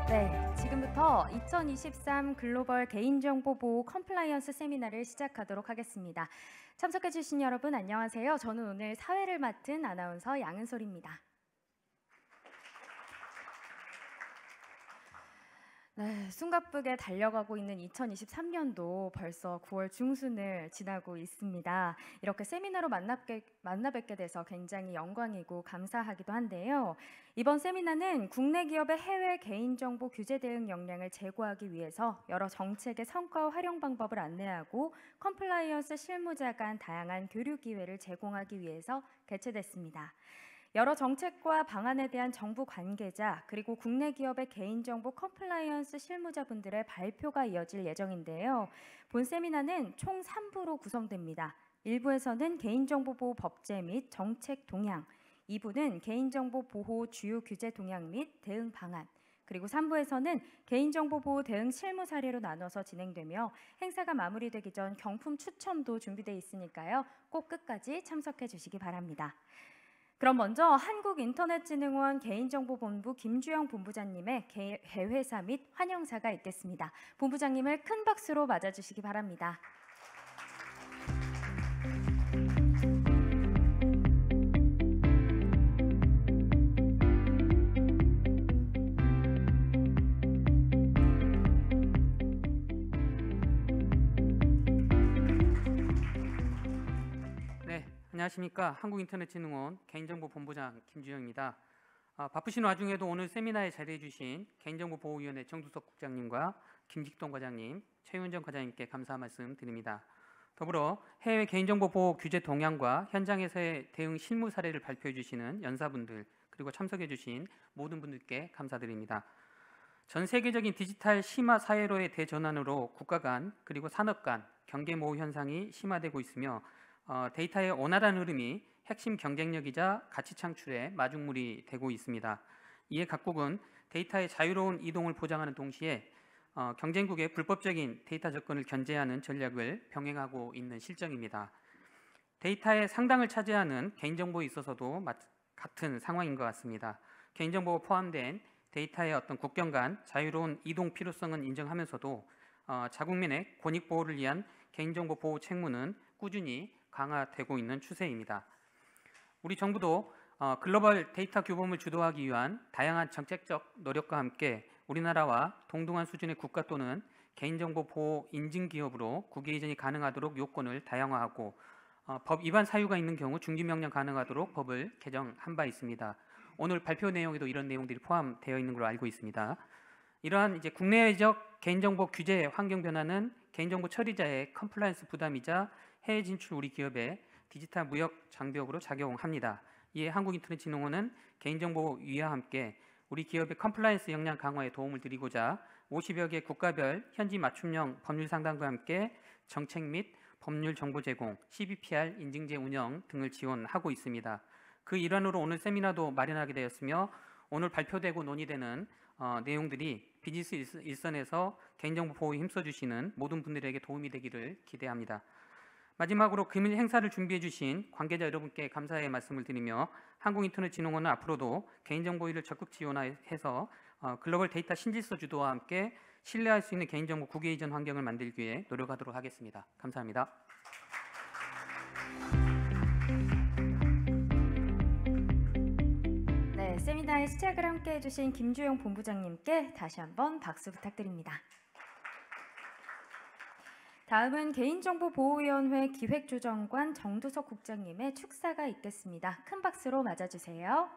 네, 지금부터 2023 글로벌 개인정보보호 컴플라이언스 세미나를 시작하도록 하겠습니다. 참석해주신 여러분 안녕하세요. 저는 오늘 사회를 맡은 아나운서 양은솔입니다. 네, 숨가쁘게 달려가고 있는 2023년도 벌써 9월 중순을 지나고 있습니다. 이렇게 세미나로 만나 뵙게 돼서 굉장히 영광이고 감사하기도 한데요. 이번 세미나는 국내 기업의 해외 개인정보 규제 대응 역량을 제고하기 위해서 여러 정책의 성과와 활용 방법을 안내하고 컴플라이언스 실무자 간 다양한 교류 기회를 제공하기 위해서 개최됐습니다. 여러 정책과 방안에 대한 정부 관계자 그리고 국내 기업의 개인정보 컴플라이언스 실무자분들의 발표가 이어질 예정인데요. 본 세미나는 총 3부로 구성됩니다. 1부에서는 개인정보보호 법제 및 정책 동향, 2부는 개인정보 보호 주요 규제 동향 및 대응 방안, 그리고 3부에서는 개인정보 보호 대응 실무 사례로 나눠서 진행되며 행사가 마무리되기 전 경품 추첨도 준비되어 있으니까요. 꼭 끝까지 참석해 주시기 바랍니다. 그럼 먼저 한국인터넷진흥원 개인정보본부 김주영 본부장님의 개회사 및 환영사가 있겠습니다. 본부장님을 큰 박수로 맞아주시기 바랍니다. 안녕하십니까. 한국인터넷진흥원 개인정보본부장 김주영입니다. 바쁘신 와중에도 오늘 세미나에 자리해 주신 개인정보보호위원회 정두석 국장님과 김직동 과장님, 최윤정 과장님께 감사 말씀 드립니다. 더불어 해외 개인정보보호 규제 동향과 현장에서의 대응 실무 사례를 발표해 주시는 연사분들 그리고 참석해 주신 모든 분들께 감사드립니다. 전 세계적인 디지털 심화 사회로의 대전환으로 국가 간 그리고 산업 간 경계 모호 현상이 심화되고 있으며 데이터의 원활한 흐름이 핵심 경쟁력이자 가치 창출의 마중물이 되고 있습니다. 이에 각국은 데이터의 자유로운 이동을 보장하는 동시에 경쟁국의 불법적인 데이터 접근을 견제하는 전략을 병행하고 있는 실정입니다. 데이터의 상당을 차지하는 개인정보에 있어서도 같은 상황인 것 같습니다. 개인정보가 포함된 데이터의 어떤 국경 간 자유로운 이동 필요성은 인정하면서도 자국민의 권익 보호를 위한 개인정보 보호 책무는 꾸준히 강화되고 있는 추세입니다. 우리 정부도 글로벌 데이터 규범을 주도하기 위한 다양한 정책적 노력과 함께 우리나라와 동등한 수준의 국가 또는 개인정보 보호 인증 기업으로 국외 이전이 가능하도록 요건을 다양화하고 법 위반 사유가 있는 경우 중지명령 가능하도록 법을 개정한 바 있습니다. 오늘 발표 내용에도 이런 내용들이 포함되어 있는 걸로 알고 있습니다. 이러한 국내적 개인정보 규제 환경 변화는 개인정보 처리자의 컴플라이언스 부담이자 해외 진출 우리 기업의 디지털 무역 장벽으로 작용합니다. 이에 한국인터넷진흥원은 개인정보 위와 함께 우리 기업의 컴플라이언스 역량 강화에 도움을 드리고자 50여 개 국가별 현지 맞춤형 법률 상담과 함께 정책 및 법률 정보 제공, CBPR 인증제 운영 등을 지원하고 있습니다. 그 일환으로 오늘 세미나도 마련하게 되었으며 오늘 발표되고 논의되는 내용들이 비즈니스 일선에서 개인정보 보호에 힘써주시는 모든 분들에게 도움이 되기를 기대합니다. 마지막으로 금일 행사를 준비해 주신 관계자 여러분께 감사의 말씀을 드리며 한국인터넷진흥원은 앞으로도 개인정보위를 적극 지원해서 글로벌 데이터 신질서 주도와 함께 신뢰할 수 있는 개인정보 국외 이전 환경을 만들기 위해 노력하도록 하겠습니다. 감사합니다. 네, 세미나의 시작을 함께 해주신 김주영 본부장님께 다시 한번 박수 부탁드립니다. 다음은 개인정보보호위원회 기획조정관 정두석 국장님의 축사가 있겠습니다. 큰 박수로 맞아주세요.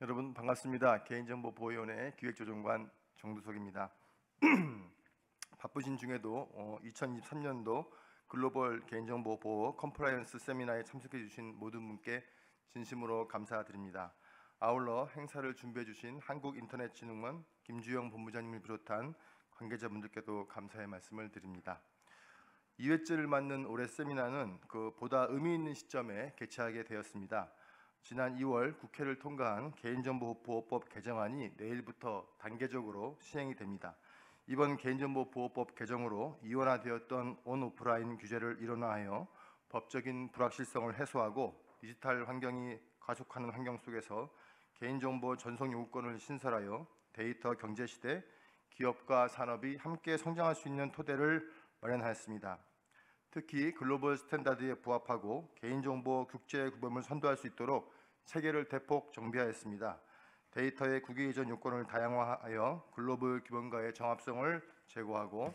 여러분 반갑습니다. 개인정보보호위원회 기획조정관 정두석입니다. 바쁘신 중에도 2023년도 글로벌 개인정보 보호 컴플라이언스 세미나에 참석해 주신 모든 분께 진심으로 감사드립니다. 아울러 행사를 준비해 주신 한국인터넷진흥원 김주영 본부장님을 비롯한 관계자분들께도 감사의 말씀을 드립니다. 2회째를 맞는 올해 세미나는 보다 의미 있는 시점에 개최하게 되었습니다. 지난 2월 국회를 통과한 개인정보보호법 개정안이 내일부터 단계적으로 시행이 됩니다. 이번 개인정보보호법 개정으로 이원화되었던 온오프라인 규제를 일원화하여 법적인 불확실성을 해소하고 디지털 환경이 가속하는 환경 속에서 개인정보 전송 요구권을 신설하여 데이터 경제 시대 기업과 산업이 함께 성장할 수 있는 토대를 마련하였습니다. 특히 글로벌 스탠다드에 부합하고 개인정보 국제 구범을 선도할 수 있도록 체계를 대폭 정비하였습니다. 데이터의 국외 이전 요건을 다양화하여 글로벌 기본과의 정합성을 제고하고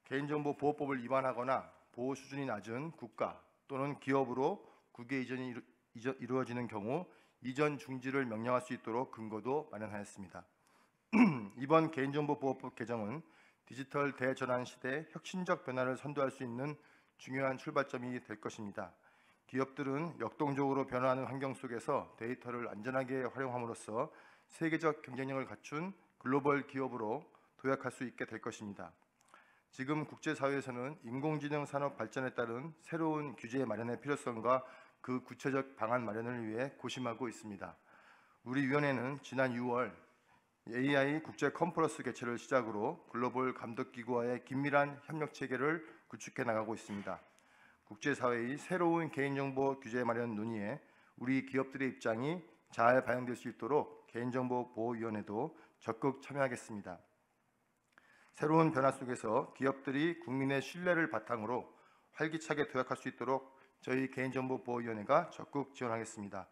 개인정보보호법을 위반하거나 보호 수준이 낮은 국가 또는 기업으로 국외 이전이 이루어지는 경우 이전 중지를 명령할 수 있도록 근거도 마련하였습니다. 이번 개인정보보호법 개정은 디지털 대전환 시대 혁신적 변화를 선도할 수 있는 중요한 출발점이 될 것입니다. 기업들은 역동적으로 변화하는 환경 속에서 데이터를 안전하게 활용함으로써 세계적 경쟁력을 갖춘 글로벌 기업으로 도약할 수 있게 될 것입니다. 지금 국제사회에서는 인공지능 산업 발전에 따른 새로운 규제 마련의 필요성과 그 구체적 방안 마련을 위해 고심하고 있습니다. 우리 위원회는 지난 6월 AI 국제 컨퍼런스 개최를 시작으로 글로벌 감독기구와의 긴밀한 협력 체계를 구축해 나가고 있습니다. 국제사회의 새로운 개인정보 규제 마련 논의에 우리 기업들의 입장이 잘 반영될 수 있도록 개인정보보호위원회도 적극 참여하겠습니다. 새로운 변화 속에서 기업들이 국민의 신뢰를 바탕으로 활기차게 도약할 수 있도록 저희 개인정보보호위원회가 적극 지원하겠습니다.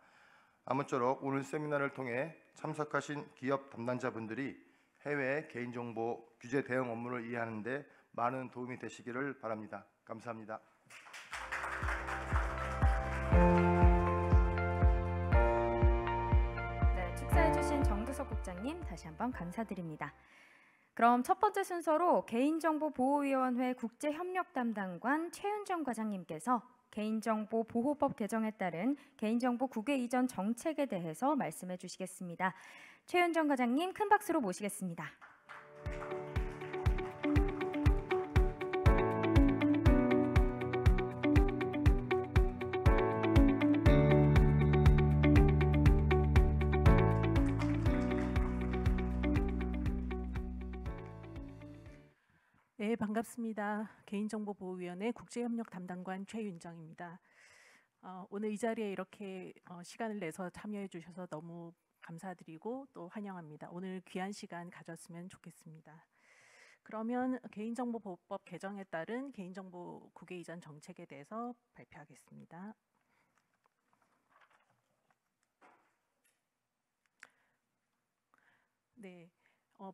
아무쪼록 오늘 세미나를 통해 참석하신 기업 담당자분들이 해외 개인정보 규제 대응 업무를 이해하는 데 많은 도움이 되시기를 바랍니다. 감사합니다. 네, 축사해주신 정두석 국장님 다시 한번 감사드립니다. 그럼 첫 번째 순서로 개인정보보호위원회 국제협력담당관 최윤정 과장님께서 개인정보보호법 개정에 따른 개인정보 국외 이전 정책에 대해서 말씀해 주시겠습니다. 최윤정 과장님 큰 박수로 모시겠습니다. 네, 반갑습니다. 개인정보보호위원회 국제협력담당관 최윤정입니다. 오늘 이 자리에 이렇게 시간을 내서 참여해 주셔서 너무 감사드리고 또 환영합니다. 오늘 귀한 시간 가졌으면 좋겠습니다. 그러면 개인정보보호법 개정에 따른 개인정보 국외 이전 정책에 대해서 발표하겠습니다. 네,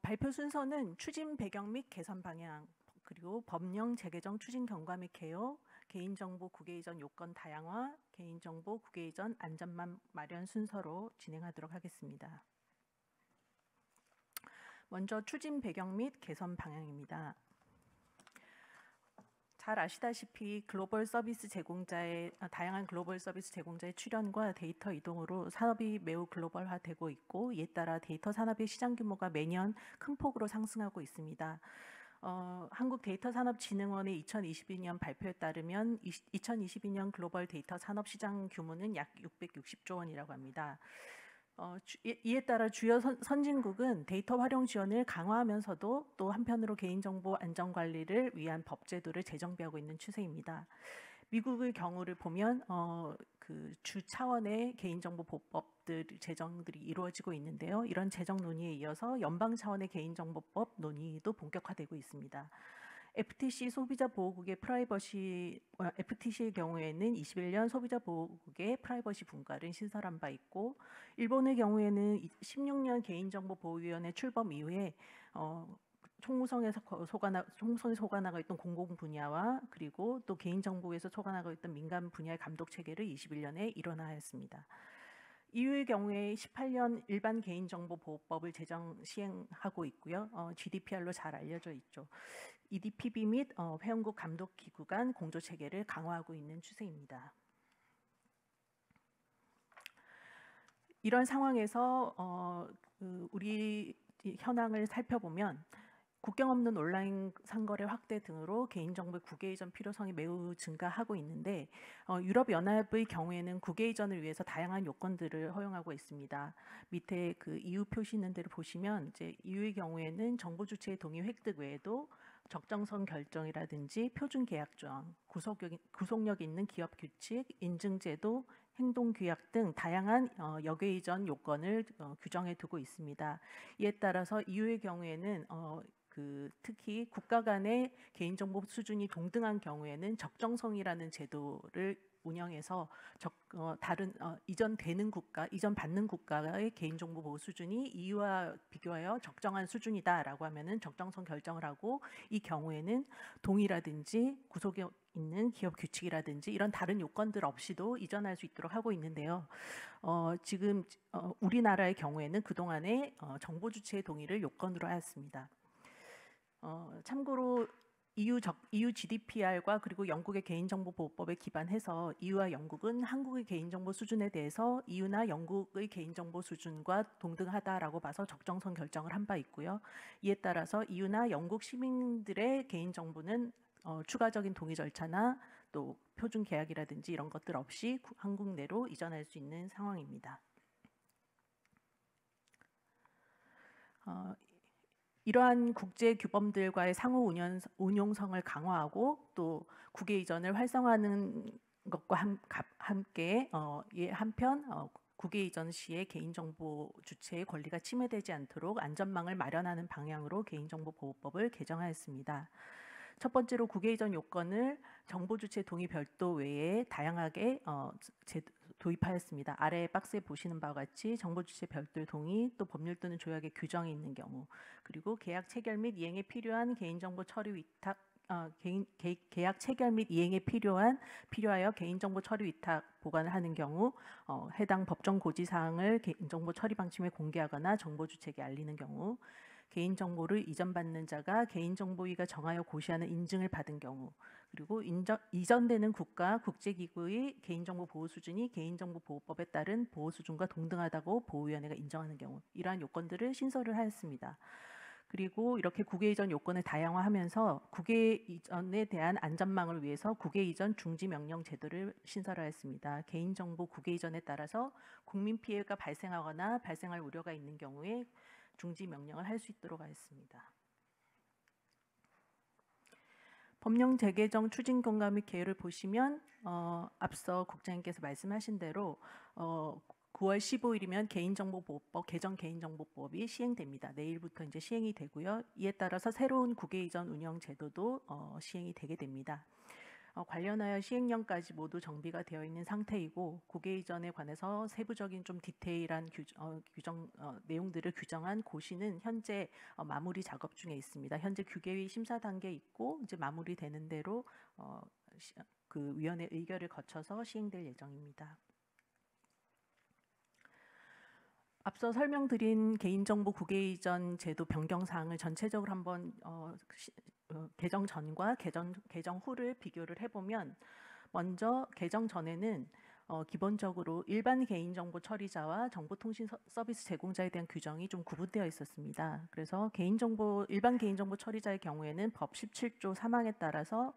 발표 순서는 추진 배경 및 개선 방향, 그리고 법령 재개정 추진 경과 및 개요, 개인정보 국외 이전 요건 다양화, 개인정보 국외 이전 안전망 마련 순서로 진행하도록 하겠습니다. 먼저 추진 배경 및 개선 방향입니다. 잘 아시다시피 글로벌 서비스 제공자의 다양한 글로벌 서비스 제공자의 출현과 데이터 이동으로 산업이 매우 글로벌화되고 있고, 이에 따라 데이터 산업의 시장 규모가 매년 큰 폭으로 상승하고 있습니다. 한국데이터산업진흥원의 2022년 발표에 따르면 2022년 글로벌 데이터 산업 시장 규모는 약 660조 원이라고 합니다. 이에 따라 주요 선진국은 데이터 활용 지원을 강화하면서도 또 한편으로 개인정보 안전관리를 위한 법제도를 재정비하고 있는 추세입니다. 미국의 경우를 보면 그 주 차원의 개인정보보호법들 제정들이 이루어지고 있는데요. 이런 제정 논의에 이어서 연방 차원의 개인정보법 논의도 본격화되고 있습니다. FTC 소비자보호국의 FTC의 경우에는 21년 소비자보호국의 프라이버시 분과를 신설한 바 있고, 일본의 경우에는 16년 개인정보보호위원회 출범 이후에 총무성에 속아나가 있던 공공 분야와 그리고 또 개인정보에서 속아나가 있던 민간 분야의 감독 체계를 21년에 일원화하였습니다. EU의 경우에 18년 일반 개인정보보호법을 제정 시행하고 있고요. GDPR로 잘 알려져 있죠. EDPB 및 회원국 감독기구 간 공조 체계를 강화하고 있는 추세입니다. 이런 상황에서 우리 현황을 살펴보면 국경 없는 온라인 상거래 확대 등으로 개인정보의 국외 이전 필요성이 매우 증가하고 있는데 유럽연합의 경우에는 국외 이전을 위해서 다양한 요건들을 허용하고 있습니다. 밑에 그 EU 표시 있는 데를 보시면 이제 EU의 경우에는 정보 주체의 동의 획득 외에도 적정성 결정이라든지 표준 계약 조항, 구속력 있는 기업 규칙, 인증제도, 행동규약 등 다양한 역외 이전 요건을 규정해 두고 있습니다. 이에 따라서 EU의 경우에는 특히 국가 간의 개인정보 수준이 동등한 경우에는 적정성이라는 제도를 운영해서 이전되는 국가, 이전받는 국가의 개인정보 보호 수준이 EU와 비교하여 적정한 수준이다라고 하면은 적정성 결정을 하고 이 경우에는 동의라든지 구속에 있는 기업 규칙이라든지 이런 다른 요건들 없이도 이전할 수 있도록 하고 있는데요. 지금 우리나라의 경우에는 그동안에 정보 주체의 동의를 요건으로 하였습니다. 참고로 EU GDPR과 그리고 영국의 개인정보보호법에 기반해서 EU와 영국은 한국의 개인정보 수준에 대해서 EU나 영국의 개인정보 수준과 동등하다라고 봐서 적정성 결정을 한 바 있고요. 이에 따라서 EU나 영국 시민들의 개인정보는 추가적인 동의 절차나 또 표준 계약이라든지 이런 것들 없이 한국 내로 이전할 수 있는 상황입니다. 이러한 국제 규범들과의 상호 운용성을 강화하고 또 국외 이전을 활성화하는 것과 함께 한편 국외 이전 시에 개인정보 주체의 권리가 침해되지 않도록 안전망을 마련하는 방향으로 개인정보보호법을 개정하였습니다. 첫 번째로 국외 이전 요건을 정보 주체 동의 별도 외에 다양하게 도입하였습니다. 아래 박스에 보시는 바와 같이 정보 주체 별도 동의, 또 법률 또는 조약의 규정이 있는 경우, 그리고 계약 체결 및 이행에 필요한 개인정보 처리 위탁 계약 체결 및 이행에 필요하여 개인정보 처리 위탁 보관을 하는 경우 해당 법정 고지 사항을 개인정보 처리 방침에 공개하거나 정보 주체에게 알리는 경우, 개인정보를 이전받는 자가 개인정보위가 정하여 고시하는 인증을 받은 경우, 그리고 이전되는 국가, 국제기구의 개인정보 보호 수준이 개인정보보호법에 따른 보호 수준과 동등하다고 보호위원회가 인정하는 경우, 이러한 요건들을 신설을 하였습니다. 그리고 이렇게 국외 이전 요건을 다양화하면서 국외 이전에 대한 안전망을 위해서 국외 이전 중지 명령 제도를 신설하였습니다. 개인정보 국외 이전에 따라서 국민 피해가 발생하거나 발생할 우려가 있는 경우에 중지 명령을 할 수 있도록 하였습니다. 법령 재개정 추진 공감 및 계획을 보시면 앞서 국장님께서 말씀하신 대로 9월 15일이면 개인정보보호법 개정 개인정보법이 시행됩니다. 내일부터 이제 시행이 되고요. 이에 따라서 새로운 국외 이전 운영 제도도 시행이 되게 됩니다. 관련하여 시행령까지 모두 정비가 되어 있는 상태이고 국외 이전에 관해서 세부적인 좀 디테일한 규정 내용들을 규정한 고시는 현재 마무리 작업 중에 있습니다. 현재 규계위 심사 단계에 있고 이제 마무리되는 대로 그 위원회 의결을 거쳐서 시행될 예정입니다. 앞서 설명드린 개인정보 국외 이전 제도 변경 사항을 전체적으로 한번 개정 전과 개정 후를 비교를 해보면, 먼저 개정 전에는 기본적으로 일반 개인정보 처리자와 정보통신 서비스 제공자에 대한 규정이 좀 구분되어 있었습니다. 그래서 일반 개인정보 처리자의 경우에는 법 17조 3항에 따라서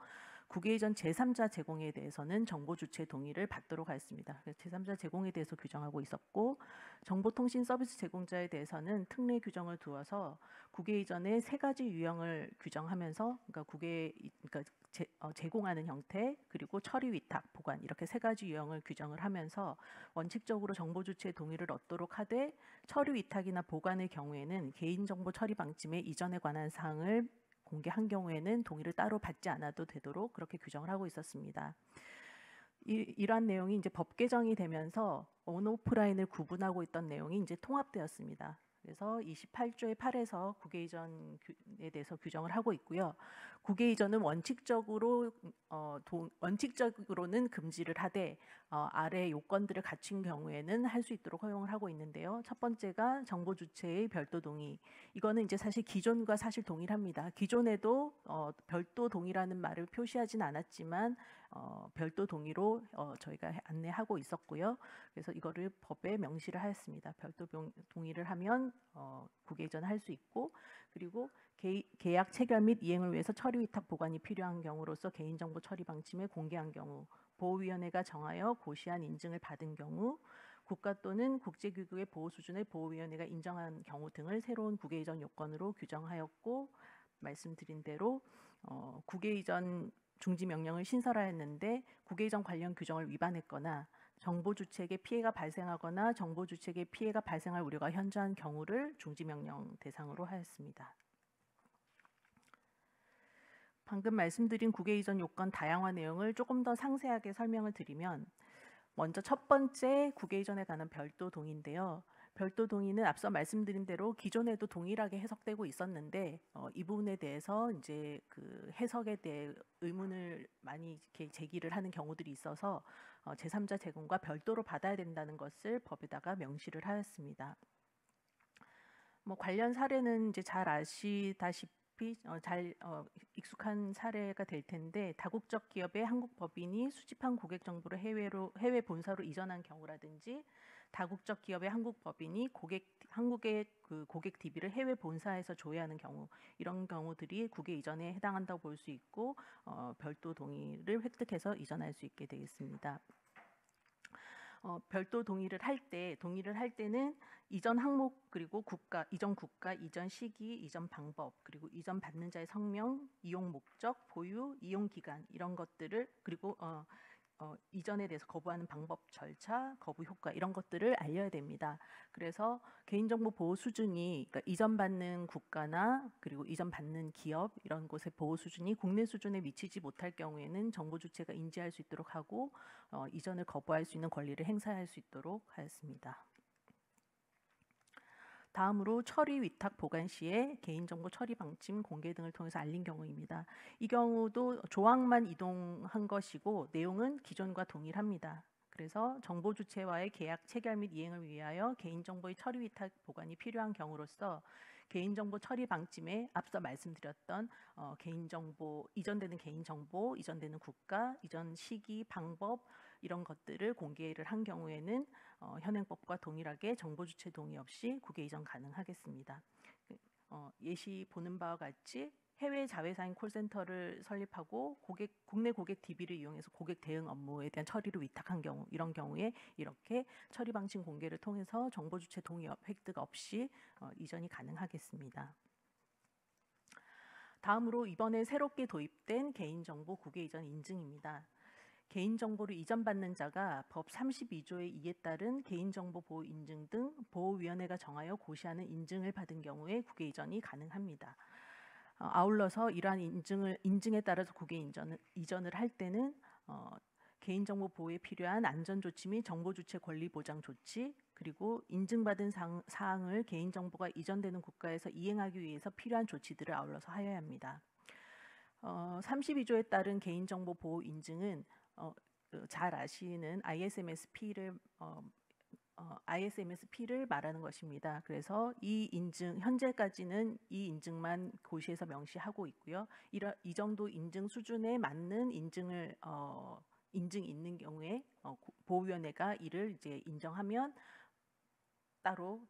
국외 이전 제3자 제공에 대해서는 정보 주체 동의를 받도록 하였습니다. 제3자 제공에 대해서 규정하고 있었고, 정보통신 서비스 제공자에 대해서는 특례 규정을 두어서 국외 이전의 세 가지 유형을 규정하면서, 제공하는 형태, 그리고 처리 위탁, 보관, 이렇게 세 가지 유형을 규정을 하면서 원칙적으로 정보 주체의 동의를 얻도록 하되, 처리 위탁이나 보관의 경우에는 개인정보 처리 방침의 이전에 관한 사항을 공개한 경우에는 동의를 따로 받지 않아도 되도록 그렇게 규정을 하고 있었습니다. 이러한 내용이 이제 법 개정이 되면서 온오프라인을 구분하고 있던 내용이 이제 통합되었습니다. 그래서 28조의 8에서 국외 이전에 대해서 규정을 하고 있고요. 국외 이전은 원칙적으로는 금지를 하되 아래 요건들을 갖춘 경우에는 할 수 있도록 허용을 하고 있는데요. 첫 번째가 정보 주체의 별도 동의. 이거는 이제 사실 기존과 사실 동일합니다. 기존에도 별도 동의라는 말을 표시하진 않았지만 별도 동의로 저희가 안내하고 있었고요. 그래서 이거를 법에 명시를 하였습니다. 별도 동의를 하면 국외 이전할 수 있고, 그리고 계약 체결 및 이행을 위해서 처리 위탁 보관이 필요한 경우로서 개인정보 처리 방침을 공개한 경우, 보호위원회가 정하여 고시한 인증을 받은 경우, 국가 또는 국제기구의 보호 수준을 보호위원회가 인정한 경우 등을 새로운 국외 이전 요건으로 규정하였고, 말씀드린 대로 국외 이전 중지 명령을 신설하였는데 국외 이전 관련 규정을 위반했거나 정보 주체에게 피해가 발생하거나 정보 주체에게 피해가 발생할 우려가 현저한 경우를 중지 명령 대상으로 하였습니다. 방금 말씀드린 국외 이전 요건 다양화 내용을 조금 더 상세하게 설명을 드리면, 먼저 첫 번째 국외 이전에 관한 별도 동의인데요. 별도 동의는 앞서 말씀드린 대로 기존에도 동일하게 해석되고 있었는데 이 부분에 대해서 이제 그 해석에 대해 의문을 많이 이렇게 제기를 하는 경우들이 있어서 제3자 제공과 별도로 받아야 된다는 것을 법에다가 명시를 하였습니다. 관련 사례는 이제 잘 아시다시피 잘 익숙한 사례가 될 텐데, 다국적 기업의 한국 법인이 수집한 고객 정보를 해외 본사로 이전한 경우라든지, 다국적 기업의 한국 법인이 한국의 그 고객 DB를 해외 본사에서 조회하는 경우, 이런 경우들이 국외 이전에 해당한다고 볼 수 있고 별도 동의를 획득해서 이전할 수 있게 되겠습니다. 별도 동의를 할 때는 이전 항목, 그리고 이전 국가, 이전 시기, 이전 방법, 그리고 이전 받는 자의 성명, 이용 목적, 보유, 이용 기간, 이런 것들을, 그리고 이전에 대해서 거부하는 방법, 절차, 거부 효과, 이런 것들을 알려야 됩니다. 그래서 개인정보 보호 수준이, 그러니까 이전받는 국가나 그리고 이전받는 기업, 이런 곳의 보호 수준이 국내 수준에 미치지 못할 경우에는 정보 주체가 인지할 수 있도록 하고 이전을 거부할 수 있는 권리를 행사할 수 있도록 하였습니다. 다음으로 처리 위탁 보관 시에 개인정보 처리 방침 공개 등을 통해서 알린 경우입니다. 이 경우도 조항만 이동한 것이고 내용은 기존과 동일합니다. 그래서 정보 주체와의 계약 체결 및 이행을 위하여 개인정보의 처리 위탁 보관이 필요한 경우로서 개인정보 처리 방침에 앞서 말씀드렸던 개인정보, 이전되는 개인정보, 이전되는 국가, 이전 시기, 방법, 이런 것들을 공개를 한 경우에는 현행법과 동일하게 정보 주체 동의 없이 국외 이전 가능하겠습니다. 예시 보는 바와 같이 해외 자회사인 콜센터를 설립하고 국내 고객 DB를 이용해서 고객 대응 업무에 대한 처리를 위탁한 경우, 이런 경우에 이렇게 처리 방침 공개를 통해서 정보 주체 동의 획득 없이 이전이 가능하겠습니다. 다음으로 이번에 새롭게 도입된 개인정보 국외 이전 인증입니다. 개인정보를 이전받는 자가 법 32조의 2에 따른 개인정보 보호 인증 등 보호위원회가 정하여 고시하는 인증을 받은 경우에 국외 이전이 가능합니다. 아울러서 이러한 인증에 따라서 국외 이전을 할 때는 개인정보 보호에 필요한 안전조치 및 정보주체 권리보장 조치, 그리고 인증받은 사항을 개인정보가 이전되는 국가에서 이행하기 위해서 필요한 조치들을 아울러서 하여야 합니다. 32조에 따른 개인정보 보호 인증은 잘 아시는 ISMS-P를 말하는 것입니다. 그래서 이 인증, 현재까지는 이 인증만 고시에서 명시하고 있고요. 이 정도 인증 수준에 맞는 인증이 있는 경우에 보호위원회가 이를 이제 인정하면 따로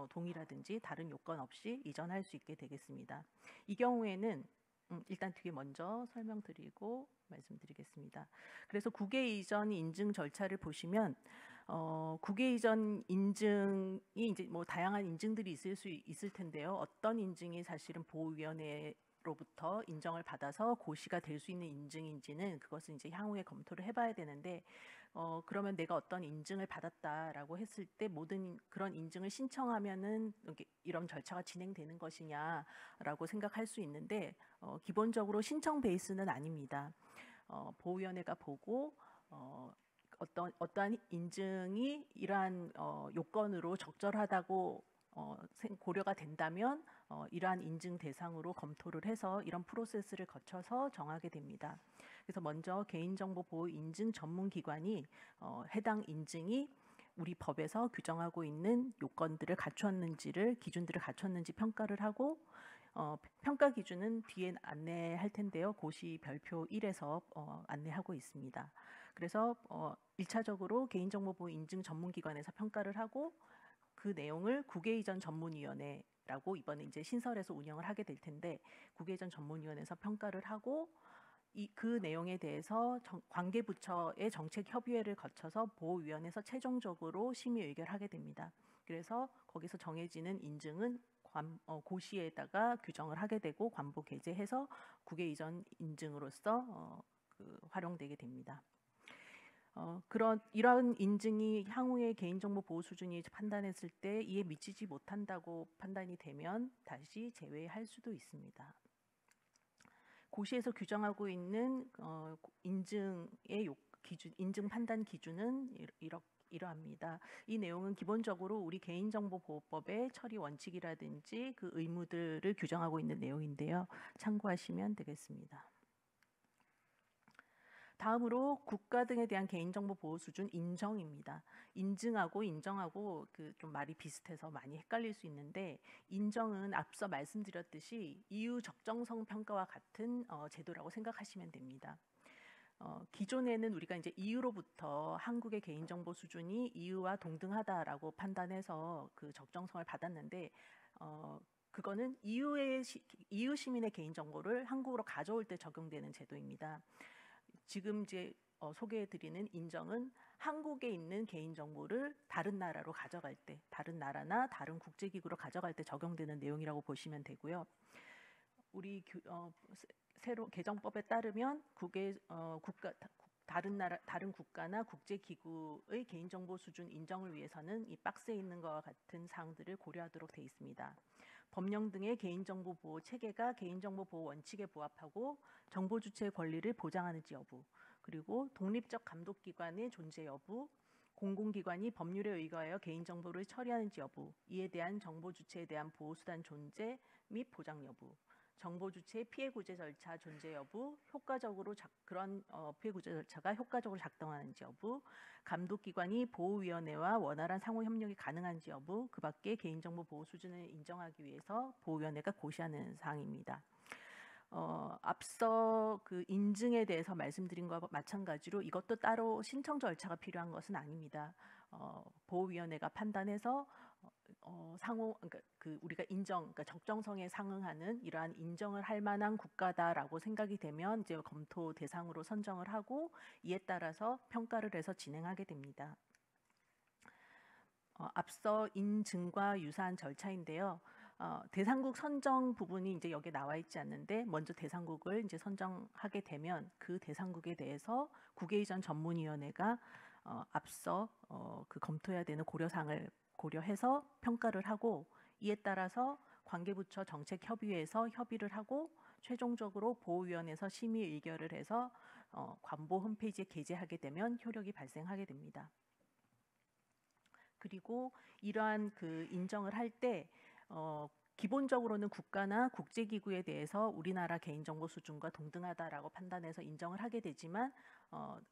동의라든지 다른 요건 없이 이전할 수 있게 되겠습니다. 이 경우에는 일단 뒤에 먼저 설명드리고 말씀드리겠습니다. 그래서 국외 이전 인증 절차를 보시면 국외 이전 인증이 이제 뭐 다양한 인증들이 있을 텐데요. 어떤 인증이 사실은 보호위원회로부터 인정을 받아서 고시가 될 수 있는 인증인지는 그것은 이제 향후에 검토를 해봐야 되는데, 그러면 내가 어떤 인증을 받았다라고 했을 때 모든 그런 인증을 신청하면은 이런 절차가 진행되는 것이냐라고 생각할 수 있는데, 기본적으로 신청 베이스는 아닙니다. 보호위원회가 보고 어떠한 인증이 이러한 요건으로 적절하다고 고려가 된다면 이러한 인증 대상으로 검토를 해서 이런 프로세스를 거쳐서 정하게 됩니다. 그래서 먼저 개인정보 보호 인증 전문기관이 해당 인증이 우리 법에서 규정하고 있는 요건들을 갖췄는지를, 기준들을 갖췄는지 평가를 하고 평가 기준은 뒤에 안내할 텐데요. 고시 별표 1에서 안내하고 있습니다. 그래서 1차적으로 개인정보보호 인증 전문기관에서 평가를 하고 그 내용을 국외이전 전문위원회라고 이번에 이제 신설해서 운영을 하게 될 텐데 국외이전 전문위원회에서 평가를 하고 그 내용에 대해서 관계부처의 정책협의회를 거쳐서 보호위원회에서 최종적으로 심의 의결하게 됩니다. 그래서 거기서 정해지는 인증은 고시에다가 규정을 하게 되고 관보 게재해서 국외이전 인증으로서 활용되게 됩니다. 이러한 인증이 향후의 개인정보 보호 수준이 판단했을 때 이에 미치지 못한다고 판단이 되면 다시 제외할 수도 있습니다. 고시에서 규정하고 있는 인증의 인증 판단 기준은 이러합니다. 이 내용은 기본적으로 우리 개인정보보호법의 처리 원칙이라든지 그 의무들을 규정하고 있는 내용인데요. 참고하시면 되겠습니다. 다음으로 국가 등에 대한 개인정보 보호 수준 인정입니다. 인증하고 인정하고 좀 말이 비슷해서 많이 헷갈릴 수 있는데 인정은 앞서 말씀드렸듯이 이유 적정성 평가와 같은 제도라고 생각하시면 됩니다. 기존에는 우리가 이제 이유로부터 한국의 개인정보 수준이 이유와 동등하다라고 판단해서 그 적정성을 받았는데 그거는 이유 시민의 개인정보를 한국으로 가져올 때 적용되는 제도입니다. 지금 이제 소개해드리는 인정은 한국에 있는 개인정보를 다른 나라로 가져갈 때, 다른 나라나 다른 국제기구로 가져갈 때 적용되는 내용이라고 보시면 되고요. 우리 새로 개정법에 따르면 다른 국가나 국제기구의 개인정보 수준 인정을 위해서는 이 박스에 있는 것과 같은 사항들을 고려하도록 되어 있습니다. 법령 등의 개인정보 보호 체계가 개인정보 보호 원칙에 부합하고 정보 주체의 권리를 보장하는지 여부, 그리고 독립적 감독기관의 존재 여부, 공공기관이 법률에 의거하여 개인정보를 처리하는지 여부, 이에 대한 정보 주체에 대한 보호수단 존재 및 보장 여부, 정보 주체의 피해 구제 절차 존재 여부, 그런 피해 구제 절차가 효과적으로 작동하는지 여부, 감독기관이 보호위원회와 원활한 상호 협력이 가능한지 여부, 그 밖에 개인정보 보호 수준을 인정하기 위해서 보호위원회가 고시하는 사항입니다. 앞서 그 인증에 대해서 말씀드린 것과 마찬가지로 이것도 따로 신청 절차가 필요한 것은 아닙니다. 보호위원회가 판단해서 그러니까 우리가 그러니까 적정성에 상응하는 이러한 인정을 할 만한 국가다라고 생각이 되면 이제 검토 대상으로 선정을 하고 이에 따라서 평가를 해서 진행하게 됩니다. 앞서 인증과 유사한 절차인데요. 대상국 선정 부분이 이제 여기에 나와 있지 않는데 먼저 대상국을 이제 선정하게 되면 그 대상국에 대해서 국외이전 전문위원회가 앞서 그 검토해야 되는 고려사항을 고려해서 평가를 하고 이에 따라서 관계부처 정책협의회에서 협의를 하고 최종적으로 보호위원회에서 심의 의결을 해서 관보 홈페이지에 게재하게 되면 효력이 발생하게 됩니다. 그리고 이러한 그 인정을 할 때 기본적으로는 국가나 국제기구에 대해서 우리나라 개인정보 수준과 동등하다라고 판단해서 인정을 하게 되지만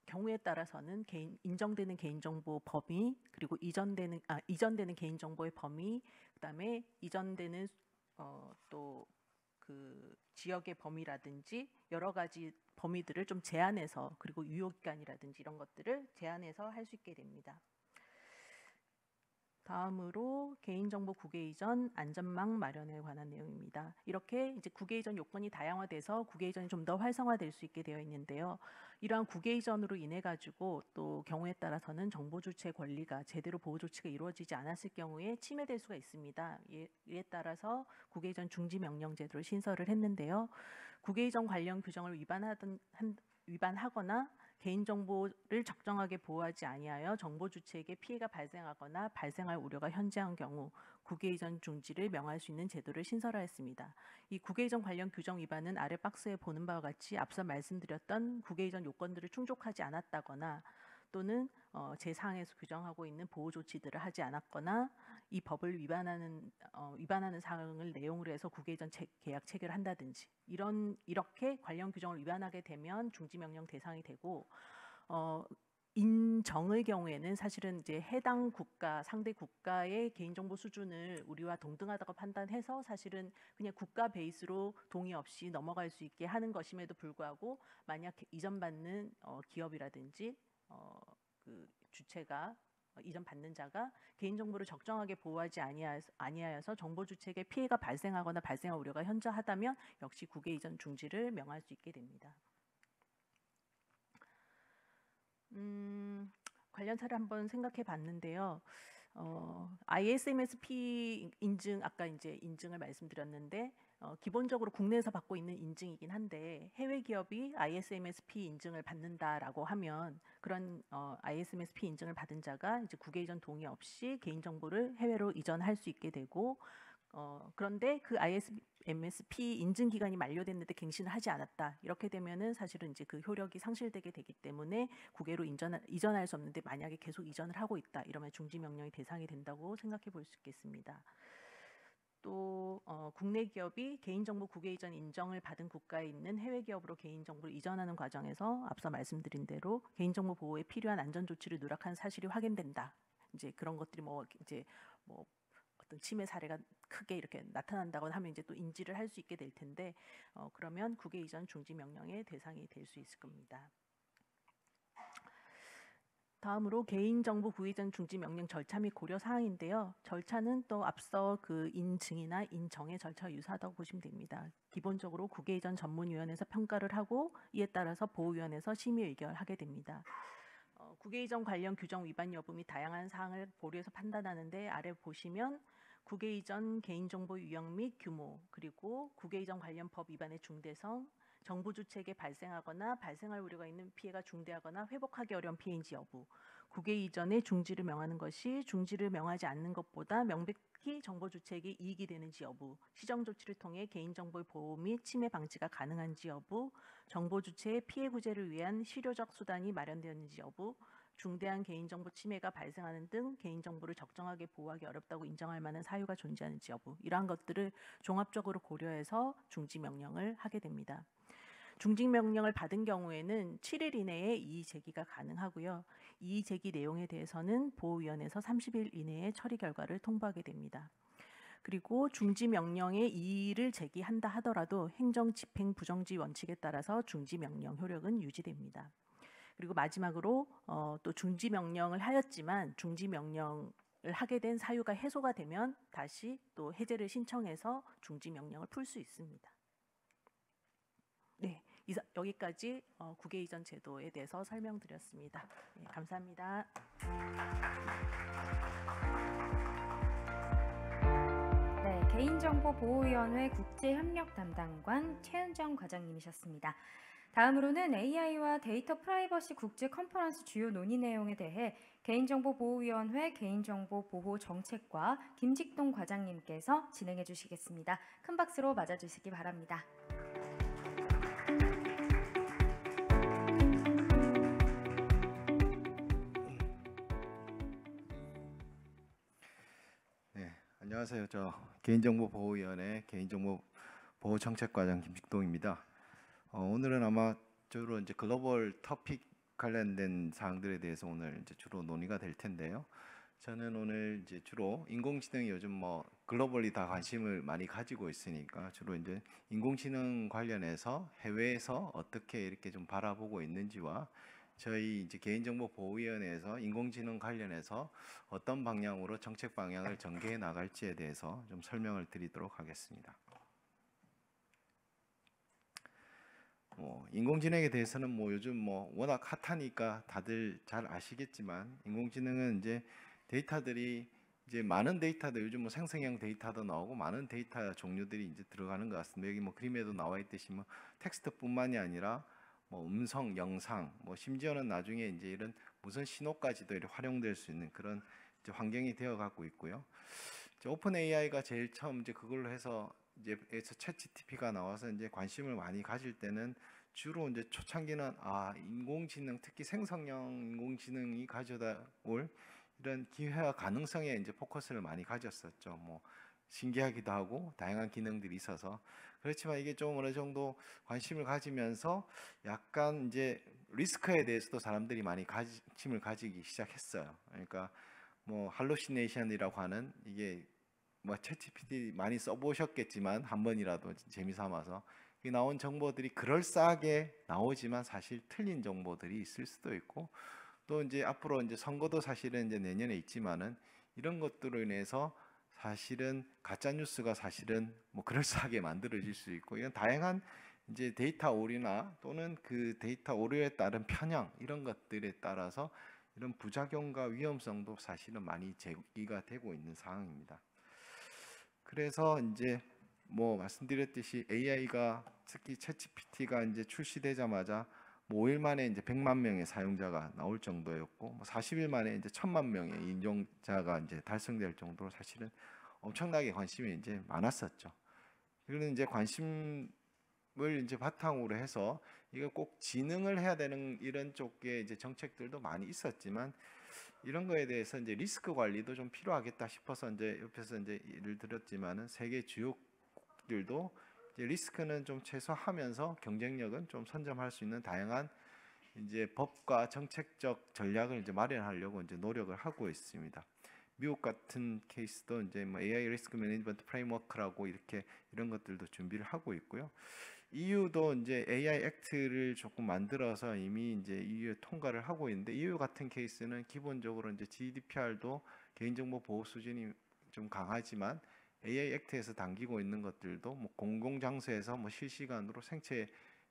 경우에 따라서는 인정되는 개인정보 범위, 그리고 이전되는 개인정보의 범위, 그다음에 이전되는 또 그 지역의 범위라든지 여러 가지 범위들을 좀 제한해서, 그리고 유효기간이라든지 이런 것들을 제한해서 할 수 있게 됩니다. 다음으로 개인정보 국외이전 안전망 마련에 관한 내용입니다. 이렇게 이제 국외이전 요건이 다양화돼서 국외이전이 좀 더 활성화될 수 있게 되어 있는데요. 이러한 국외이전으로 인해 가지고 또 경우에 따라서는 정보 주체 권리가 제대로 보호 조치가 이루어지지 않았을 경우에 침해될 수가 있습니다. 이에 따라서 국외이전 중지 명령 제도를 신설을 했는데요. 국외이전 관련 규정을 위반하거나 개인정보를 적정하게 보호하지 아니하여 정보 주체에게 피해가 발생하거나 발생할 우려가 현저한 경우 국외이전 중지를 명할 수 있는 제도를 신설하였습니다. 이 국외이전 관련 규정 위반은 아래 박스에 보는 바와 같이 앞서 말씀드렸던 국외이전 요건들을 충족하지 않았다거나 또는 제4항에서 규정하고 있는 보호 조치들을 하지 않았거나 이 법을 위반하는 사항을 내용으로 해서 국외이전 계약 체결을 한다든지 이렇게 관련 규정을 위반하게 되면 중지 명령 대상이 되고 인정의 경우에는 사실은 이제 해당 국가, 상대 국가의 개인정보 수준을 우리와 동등하다고 판단해서 사실은 그냥 국가 베이스로 동의 없이 넘어갈 수 있게 하는 것임에도 불구하고 만약 이전받는 기업이라든지 그 주체가 이전 받는 자가 개인정보를 적정하게 보호하지 아니하여서 정보 주체에게 피해가 발생하거나 발생할 우려가 현저하다면 역시 국외 이전 중지를 명할 수 있게 됩니다. 관련 사례 한번 생각해 봤는데요. ISMSP 인증, 아까 이제 인증을 말씀드렸는데 기본적으로 국내에서 받고 있는 인증이긴 한데 해외 기업이 ISMSP 인증을 받는다라고 하면 그런 ISMSP 인증을 받은 자가 이제 국외 이전 동의 없이 개인 정보를 해외로 이전할 수 있게 되고 그런데 그 ISMSP 인증 기간이 만료됐는데 갱신을 하지 않았다. 이렇게 되면은 사실은 이제 그 효력이 상실되게 되기 때문에 국외로 이전할 수 없는데 만약에 계속 이전을 하고 있다. 이러면 중지 명령이 대상이 된다고 생각해 볼 수 있겠습니다. 또 국내 기업이 개인정보 국외 이전 인정을 받은 국가에 있는 해외 기업으로 개인정보를 이전하는 과정에서 앞서 말씀드린 대로 개인정보 보호에 필요한 안전 조치를 누락한 사실이 확인된다. 이제 그런 것들이 어떤 침해 사례가 크게 이렇게 나타난다거나 하면 이제 또 인지를 할 수 있게 될 텐데 그러면 국외 이전 중지 명령의 대상이 될 수 있을 겁니다. 다음으로 개인정보 부이전 중지 명령 절차 및 고려 사항인데요. 절차는 또 앞서 그 인증이나 인정의 절차와 유사하다고 보시면 됩니다. 기본적으로 국외 이전 전문위원회에서 평가를 하고 이에 따라서 보호위원회에서 심의 의결하게 됩니다. 국외 이전 관련 규정 위반 여부 및 다양한 사항을 보류해서 판단하는데 아래 보시면 국외 이전 개인정보 유형 및 규모, 그리고 국외 이전 관련 법 위반의 중대성, 정부 주체에게 발생하거나 발생할 우려가 있는 피해가 중대하거나 회복하기 어려운 피해인지 여부, 국외 이전의 중지를 명하는 것이 중지를 명하지 않는 것보다 명백히 정보 주체에게 이익이 되는지 여부, 시정 조치를 통해 개인정보의 보호 및 침해 방지가 가능한지 여부, 정보 주체의 피해 구제를 위한 실효적 수단이 마련되었는지 여부, 중대한 개인정보 침해가 발생하는 등 개인정보를 적정하게 보호하기 어렵다고 인정할 만한 사유가 존재하는지 여부, 이러한 것들을 종합적으로 고려해서 중지 명령을 하게 됩니다. 중지 명령을 받은 경우에는 7일 이내에 이의 제기가 가능하고요. 이의 제기 내용에 대해서는 보호위원회에서 30일 이내에 처리 결과를 통보하게 됩니다. 그리고 중지 명령에 이의를 제기한다 하더라도 행정 집행 부정지 원칙에 따라서 중지 명령 효력은 유지됩니다. 그리고 마지막으로 또 중지 명령을 하였지만 중지 명령을 하게 된 사유가 해소가 되면 다시 또 해제를 신청해서 중지 명령을 풀 수 있습니다. 네, 여기까지 국외 이전 제도에 대해서 설명드렸습니다. 네, 감사합니다. 네, 개인정보보호위원회 국제협력 담당관 최은정 과장님이셨습니다. 다음으로는 AI와 데이터 프라이버시 국제 컨퍼런스 주요 논의 내용에 대해 개인정보보호위원회 개인정보보호정책과 김직동 과장님께서 진행해 주시겠습니다. 큰 박수로 맞아주시기 바랍니다. 네, 안녕하세요. 저 개인정보보호위원회 개인정보보호정책과장 김직동입니다. 오늘은 아마 주로 이제 글로벌 토픽 관련된 사항들에 대해서 오늘 이제 주로 논의가 될 텐데요. 저는 오늘 이제 주로 인공지능이 요즘 글로벌리 다 관심을 많이 가지고 있으니까 주로 이제 인공지능 관련해서 해외에서 어떻게 이렇게 좀 바라보고 있는지와 저희 이제 개인정보보호위원회에서 인공지능 관련해서 어떤 방향으로 정책 방향을 전개해 나갈지에 대해서 좀 설명을 드리도록 하겠습니다. 인공지능에 대해서는 요즘 워낙 핫하니까 다들 잘 아시겠지만 인공지능은 이제 데이터들이 이제 많은 데이터들 요즘 생성형 데이터도 나오고 많은 데이터 종류들이 이제 들어가는 것 같습니다. 여기 그림에도 나와 있듯이 텍스트뿐만이 아니라 음성, 영상, 심지어는 나중에 이제 이런 무선 신호까지도 이렇게 활용될 수 있는 그런 이제 환경이 되어 가고 있고요. 이제 오픈 AI가 제일 처음 이제 그걸로 해서 챗GPT가 나와서 이제 관심을 많이 가질 때는 주로 이제 초창기는 인공지능, 특히 생성형 인공지능이 가져다 올 이런 기회와 가능성에 이제 포커스를 많이 가졌었죠. 신기하기도 하고 다양한 기능들이 있어서. 그렇지만 이게 좀 어느 정도 관심을 가지면서 약간 이제 리스크에 대해서도 사람들이 많이 관심을 가지기 시작했어요. 그러니까 뭐 할로시네이션이라고 하는 이게 뭐 챗GPT 많이 써보셨겠지만 한 번이라도 재미삼아서 이 나온 정보들이 그럴싸하게 나오지만 사실 틀린 정보들이 있을 수도 있고 또 이제 앞으로 이제 선거도 사실은 이제 내년에 있지만은 이런 것들로 인해서 사실은 가짜 뉴스가 사실은 뭐 그럴싸하게 만들어질 수 있고 이런 다양한 이제 데이터 오류나 또는 그 데이터 오류에 따른 편향 이런 것들에 따라서 이런 부작용과 위험성도 사실은 많이 제기가 되고 있는 상황입니다. 그래서 이제 뭐 말씀드렸듯이 AI가 특히 챗GPT가 이제 출시되자마자 뭐 5일 만에 이제 100만 명의 사용자가 나올 정도였고 뭐 40일 만에 이제 1000만 명의 인용자가 이제 달성될 정도로 사실은 엄청나게 관심이 이제 많았었죠. 그리고 이제 관심을 이제 바탕으로 해서 이거 꼭 지능을 해야 되는 이런 쪽의 이제 정책들도 많이 있었지만 이런 거에 대해서 이제 리스크 관리도 좀 필요하겠다 싶어서 이제 옆에서 이제 예를 들었지만은 세계 주요국들도 이제 리스크는 좀 최소화하면서 경쟁력은 좀 선점할 수 있는 다양한 이제 법과 정책적 전략을 이제 마련하려고 이제 노력을 하고 있습니다. 미국 같은 케이스도 이제 뭐 AI 리스크 매니지먼트 프레임워크라고 이렇게 이런 것들도 준비를 하고 있고요. EU도 이제 AI 액트를 조금 만들어서 이미 이제 EU에 통과를 하고 있는데 EU 같은 케이스는 기본적으로 이제 GDPR도 개인정보 보호 수준이 좀 강하지만 AI 액트에서 당기고 있는 것들도 뭐 공공장소에서 뭐 실시간으로 생체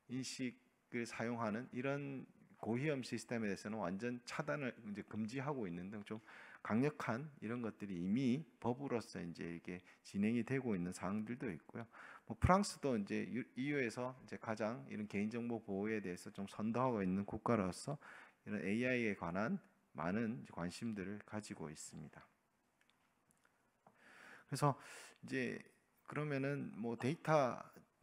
인식을 사용하는 이런 고위험 시스템에 대해서는 완전 차단을 이제 금지하고 있는 등 좀 강력한 이런 것들이 이미 법으로서 이제 이게 진행이 되고 있는 사항들도 있고요. 뭐 프랑스도 이제 EU에서 이제 가장 이런 개인정보 보호에 대해서 좀 선도하고 있는 국가로서 이런 AI에 관한 많은 관심들을 가지고 있습니다. 그래서 이제 그러면은 뭐 데이터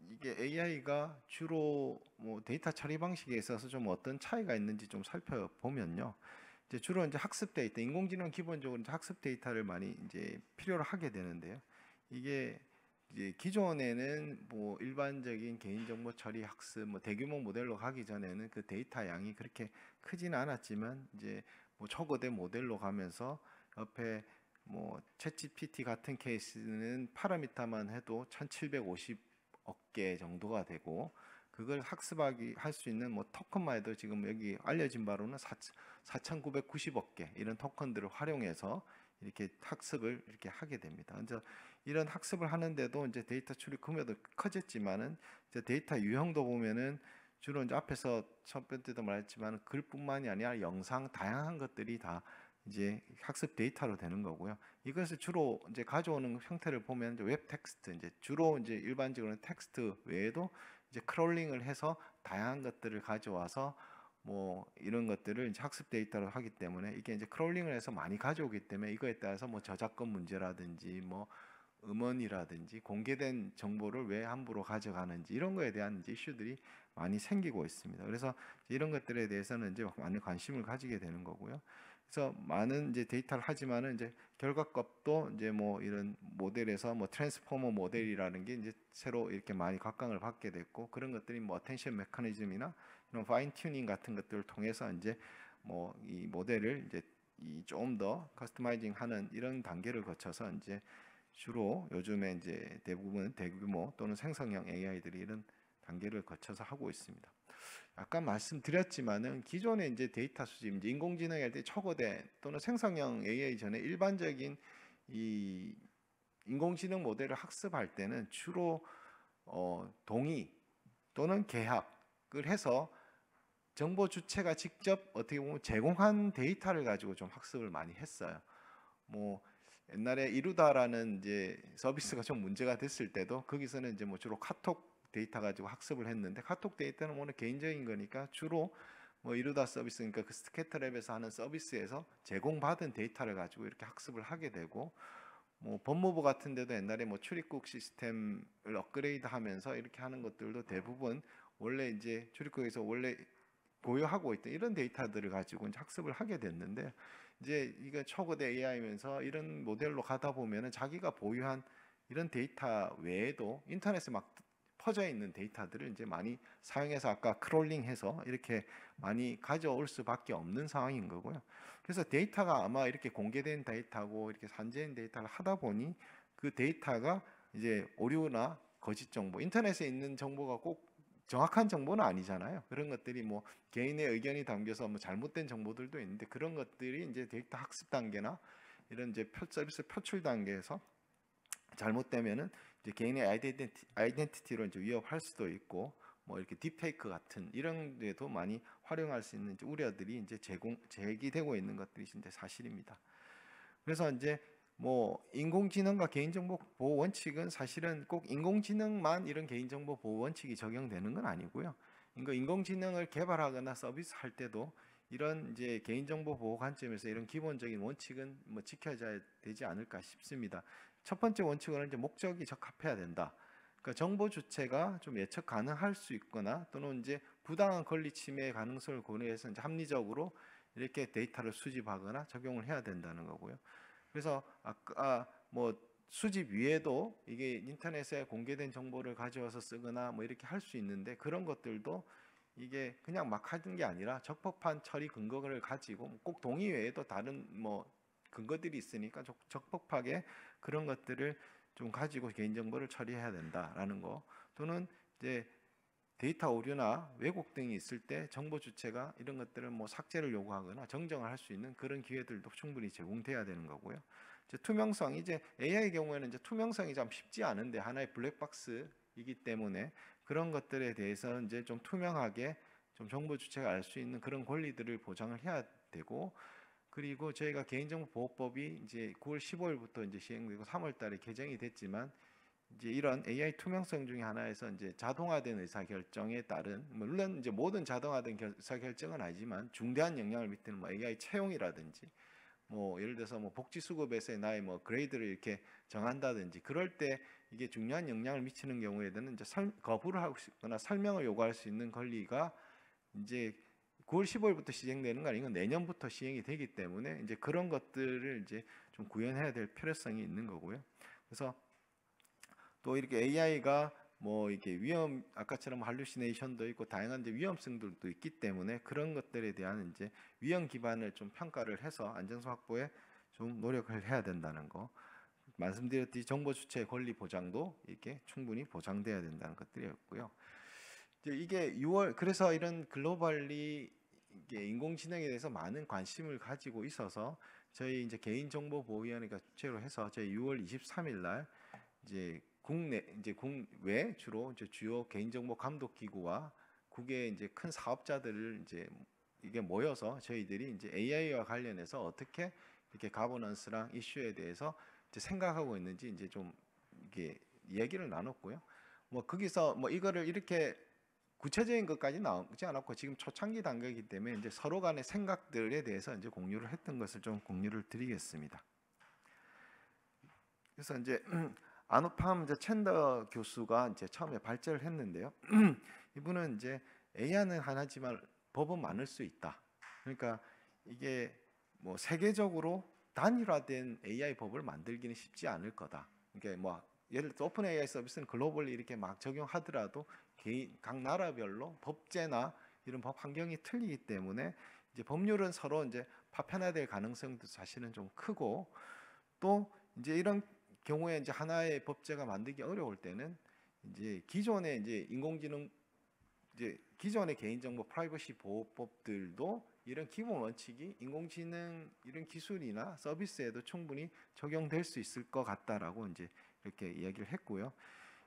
이게 AI가 주로 뭐 데이터 처리 방식에 있어서 좀 어떤 차이가 있는지 좀 살펴보면요. 이제 주로 이제 학습 데이터, 인공지능 기본적으로 이제 학습 데이터를 많이 이제 필요로 하게 되는데요. 이게 이제 기존에는 뭐 일반적인 개인정보 처리 학습, 뭐 대규모 모델로 가기 전에는 그 데이터 양이 그렇게 크지는 않았지만 이제 뭐 초거대 모델로 가면서 옆에 뭐 챗GPT 같은 케이스는 파라미터만 해도 1750억 개 정도가 되고 그걸 학습하기 할 수 있는 뭐 토큰만 해도 지금 여기 알려진 바로는 4,990억 개 이런 토큰들을 활용해서 이렇게 학습을 이렇게 하게 됩니다. 그래서 이런 학습을 하는데도 이제 데이터 출입 규모도 커졌지만은 이제 데이터 유형도 보면은 주로 이제 앞에서 첫 번째도 말했지만 글뿐만이 아니라 영상 다양한 것들이 다 이제 학습 데이터로 되는 거고요. 이것을 주로 이제 가져오는 형태를 보면 이제 웹 텍스트 이제 주로 이제 일반적으로는 텍스트 외에도 이제 크롤링을 해서 다양한 것들을 가져와서 뭐 이런 것들을 이제 학습 데이터로 하기 때문에 이게 이제 크롤링을 해서 많이 가져오기 때문에 이거에 따라서 뭐 저작권 문제라든지 뭐 음원이라든지 공개된 정보를 왜 함부로 가져가는지 이런 거에 대한 이제 이슈들이 많이 생기고 있습니다. 그래서 이런 것들에 대해서는 이제 많은 관심을 가지게 되는 거고요. 그래서 많은 이제 데이터를 하지만은 이제 결과값도 이제 뭐 이런 모델에서 뭐 트랜스포머 모델이라는 게 이제 새로 이렇게 많이 각광을 받게 됐고 그런 것들이 뭐 어텐션 메커니즘이나 이런 파인 튜닝 같은 것들을 통해서 이제 뭐 이 모델을 이제 이 좀 더 커스터마이징하는 이런 단계를 거쳐서 이제 주로 요즘에 이제 대부분 대규모 또는 생성형 AI들이 이런 단계를 거쳐서 하고 있습니다. 아까 말씀드렸지만은 기존에 이제 데이터 수집, 이제 인공지능 할 때 초거대 또는 생성형 AI 전에 일반적인 이 인공지능 모델을 학습할 때는 주로 동의 또는 계약을 해서 정보 주체가 직접 어떻게 보면 제공한 데이터를 가지고 좀 학습을 많이 했어요. 뭐 옛날에 이루다라는 이제 서비스가 좀 문제가 됐을 때도 거기서는 이제 뭐 주로 카톡 데이터 가지고 학습을 했는데 카톡 데이터는 오늘 개인적인 거니까 주로 뭐 이루다 서비스 그러니까 그 스캐터랩에서 하는 서비스에서 제공받은 데이터를 가지고 이렇게 학습을 하게 되고 뭐 법무부 같은 데도 옛날에 뭐 출입국 시스템을 업그레이드하면서 이렇게 하는 것들도 대부분 원래 이제 출입국에서 원래 보유하고 있던 이런 데이터들을 가지고 이제 학습을 하게 됐는데 이제 이거 초거대 AI면서 이런 모델로 가다 보면은 자기가 보유한 이런 데이터 외에도 인터넷에 막 퍼져 있는 데이터들을 이제 많이 사용해서 아까 크롤링해서 이렇게 많이 가져올 수밖에 없는 상황인 거고요. 그래서 데이터가 아마 이렇게 공개된 데이터고 이렇게 산재된 데이터를 하다 보니 그 데이터가 이제 오류나 거짓 정보, 인터넷에 있는 정보가 꼭 정확한 정보는 아니잖아요. 그런 것들이 뭐 개인의 의견이 담겨서 뭐 잘못된 정보들도 있는데 그런 것들이 이제 데이터 학습 단계나 이런 이제 서비스 표출 단계에서 잘못되면은 이제 개인의 아이덴티티로 이제 위협할 수도 있고 뭐 이렇게 딥페이크 같은 이런 데도 많이 활용할 수 있는 이제 우려들이 이제 제기되고 있는 것들이 이제 사실입니다. 그래서 이제 뭐 인공지능과 개인정보 보호 원칙은 사실은 꼭 인공지능만 이런 개인정보 보호 원칙이 적용되는 건 아니고요. 인공지능을 개발하거나 서비스할 때도 이런 이제 개인정보 보호 관점에서 이런 기본적인 원칙은 뭐 지켜져야 되지 않을까 싶습니다. 첫 번째 원칙은 이제 목적이 적합해야 된다. 그러니까 정보 주체가 좀 예측 가능할 수 있거나 또는 이제 부당한 권리 침해 가능성을 고려해서 이제 합리적으로 이렇게 데이터를 수집하거나 적용을 해야 된다는 거고요. 그래서 아까 뭐 수집 위에도 이게 인터넷에 공개된 정보를 가져와서 쓰거나 뭐 이렇게 할 수 있는데 그런 것들도 이게 그냥 막 하는 게 아니라 적법한 처리 근거를 가지고 꼭 동의 외에도 다른 뭐 근거들이 있으니까 적법하게 그런 것들을 좀 가지고 개인정보를 처리해야 된다라는 거 또는 이제 데이터 오류나 왜곡 등이 있을 때 정보 주체가 이런 것들을 뭐 삭제를 요구하거나 정정을 할 수 있는 그런 기회들도 충분히 제공돼야 되는 거고요. 이제 투명성, 이제 AI의 경우에는 이제 투명성이 좀 쉽지 않은데 하나의 블랙박스이기 때문에 그런 것들에 대해서 이제 좀 투명하게 좀 정보 주체가 알 수 있는 그런 권리들을 보장을 해야 되고 그리고 저희가 개인정보보호법이 이제 9월 15일부터 이제 시행되고 3월달에 개정이 됐지만 이제 이런 AI 투명성 중에 하나에서 이제 자동화된 의사결정에 따른 물론 이제 모든 자동화된 의사결정은 아니지만 중대한 영향을 미치는 뭐 AI 채용이라든지 뭐 예를 들어서 뭐 복지수급에서의 나의 뭐 그레이드를 이렇게 정한다든지 그럴 때 이게 중요한 영향을 미치는 경우에는 이제 거부를 하거나 설명을 요구할 수 있는 권리가 이제 9월 15일부터 시행되는 거 아니고 내년부터 시행이 되기 때문에 이제 그런 것들을 이제 좀 구현해야 될 필요성이 있는 거고요. 그래서 또 이렇게 AI가 뭐 이렇게 위험 아까처럼 할루시네이션도 있고 다양한 이제 위험성들도 있기 때문에 그런 것들에 대한 이제 위험 기반을 좀 평가를 해서 안전성 확보에 좀 노력을 해야 된다는 거. 말씀드렸듯이 정보 주체의 권리 보장도 이렇게 충분히 보장돼야 된다는 것들이었고요. 이제 이게 6월 그래서 이런 글로벌리 이게 인공지능에 대해서 많은 관심을 가지고 있어서 저희 이제 개인정보보호위원회가 주최로 해서 저희 6월 23일 날 이제 국외 주로 이제 주요 개인정보 감독 기구와 국외 이제 큰 사업자들을 이제 이게 모여서 저희들이 이제 AI와 관련해서 어떻게 이렇게 가버넌스랑 이슈에 대해서 이제 생각하고 있는지 이제 좀 이게 얘기를 나눴고요. 뭐 거기서 뭐 이거를 이렇게 구체적인 것까지 나오지 않았고 지금 초창기 단계이기 때문에 이제 서로 간의 생각들에 대해서 이제 공유를 했던 것을 좀 공유를 드리겠습니다. 그래서 이제 아누팜 이제 챈더 교수가 이제 처음에 발제를 했는데요. 이분은 이제 AI는 하나지만 법은 많을 수 있다. 그러니까 이게 뭐 세계적으로 단일화된 AI 법을 만들기는 쉽지 않을 거다. 그러니까 뭐 예를 들어 오픈 AI 서비스는 글로벌리 이렇게 막 적용하더라도 각 나라별로 법제나 이런 법 환경이 틀리기 때문에 이제 법률은 서로 이제 파편화될 가능성도 사실은 좀 크고 또 이제 이런 경우에 이제 하나의 법제가 만들기 어려울 때는 이제 기존의 이제 인공지능 이제 기존의 개인정보 프라이버시 보호법들도 이런 기본 원칙이 인공지능 이런 기술이나 서비스에도 충분히 적용될 수 있을 것 같다라고 이제 이렇게 이야기를 했고요.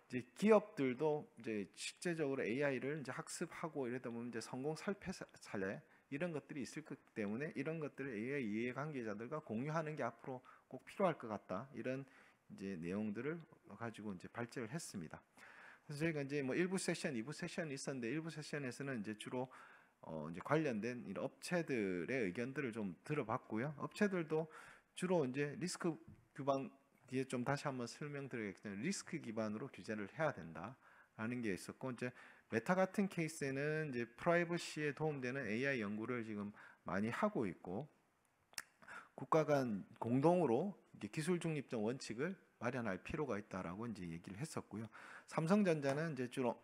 이제 기업들도 이제 실제적으로 AI를 이제 학습하고 이러다 보면 이제 성공 실패 사례 이런 것들이 있을 거기 때문에 이런 것들을 AI 이해관계자들과 공유하는 게 앞으로 꼭 필요할 것 같다. 이런 이제 내용들을 가지고 이제 발제를 했습니다. 그래서 저희가 이제 뭐 1부 세션, 2부 세션이 있었는데 1부 세션에서는 이제 주로 이제 관련된 이런 업체들의 의견들을 좀 들어봤고요. 업체들도 주로 이제 리스크 기반 뒤에 좀 다시 한번 설명드리겠지만 리스크 기반으로 규제를 해야 된다라는 게 있었고 이제 메타 같은 케이스에는 이제 프라이버시에 도움되는 AI 연구를 지금 많이 하고 있고 국가 간 공동으로 이제 기술 중립적 원칙을 마련할 필요가 있다라고 이제 얘기를 했었고요. 삼성전자는 이제 주로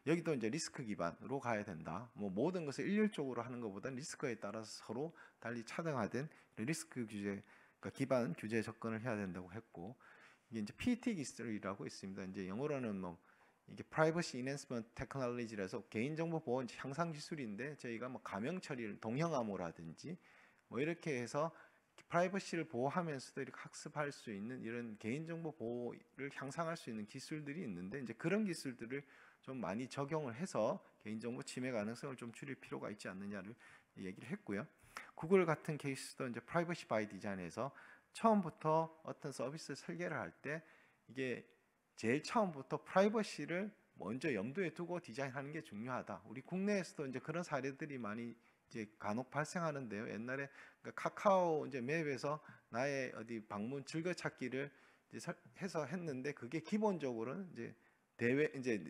여기도 이제 리스크 기반으로 가야 된다. 뭐 모든 것을 일률적으로 하는 것보다 리스크에 따라서 서로 달리 차등화된 리스크 규제, 그러니까 기반 규제 접근을 해야 된다고 했고, 이게 이제 PET 기술이라고 있습니다. 이제 영어로는 뭐 이게 Privacy Enhancement Technology라서 개인정보 보호 향상 기술인데, 저희가 뭐 가명 처리를 동형암호라든지 뭐 이렇게 해서 프라이버시를 보호하면서도 이렇게 학습할 수 있는 이런 개인정보 보호를 향상할 수 있는 기술들이 있는데, 이제 그런 기술들을 좀 많이 적용을 해서 개인정보 침해 가능성을 좀 줄일 필요가 있지 않느냐를 얘기를 했고요. 구글 같은 케이스도 이제 프라이버시 바이 디자인에서 처음부터 어떤 서비스 설계를 할 때 이게 제일 처음부터 프라이버시를 먼저 염두에 두고 디자인하는 게 중요하다. 우리 국내에서도 이제 그런 사례들이 많이 이제 간혹 발생하는데요. 옛날에 그러니까 카카오 이제 맵에서 나의 어디 방문 즐겨찾기를 이제 해서 했는데, 그게 기본적으로는 이제 대외 이제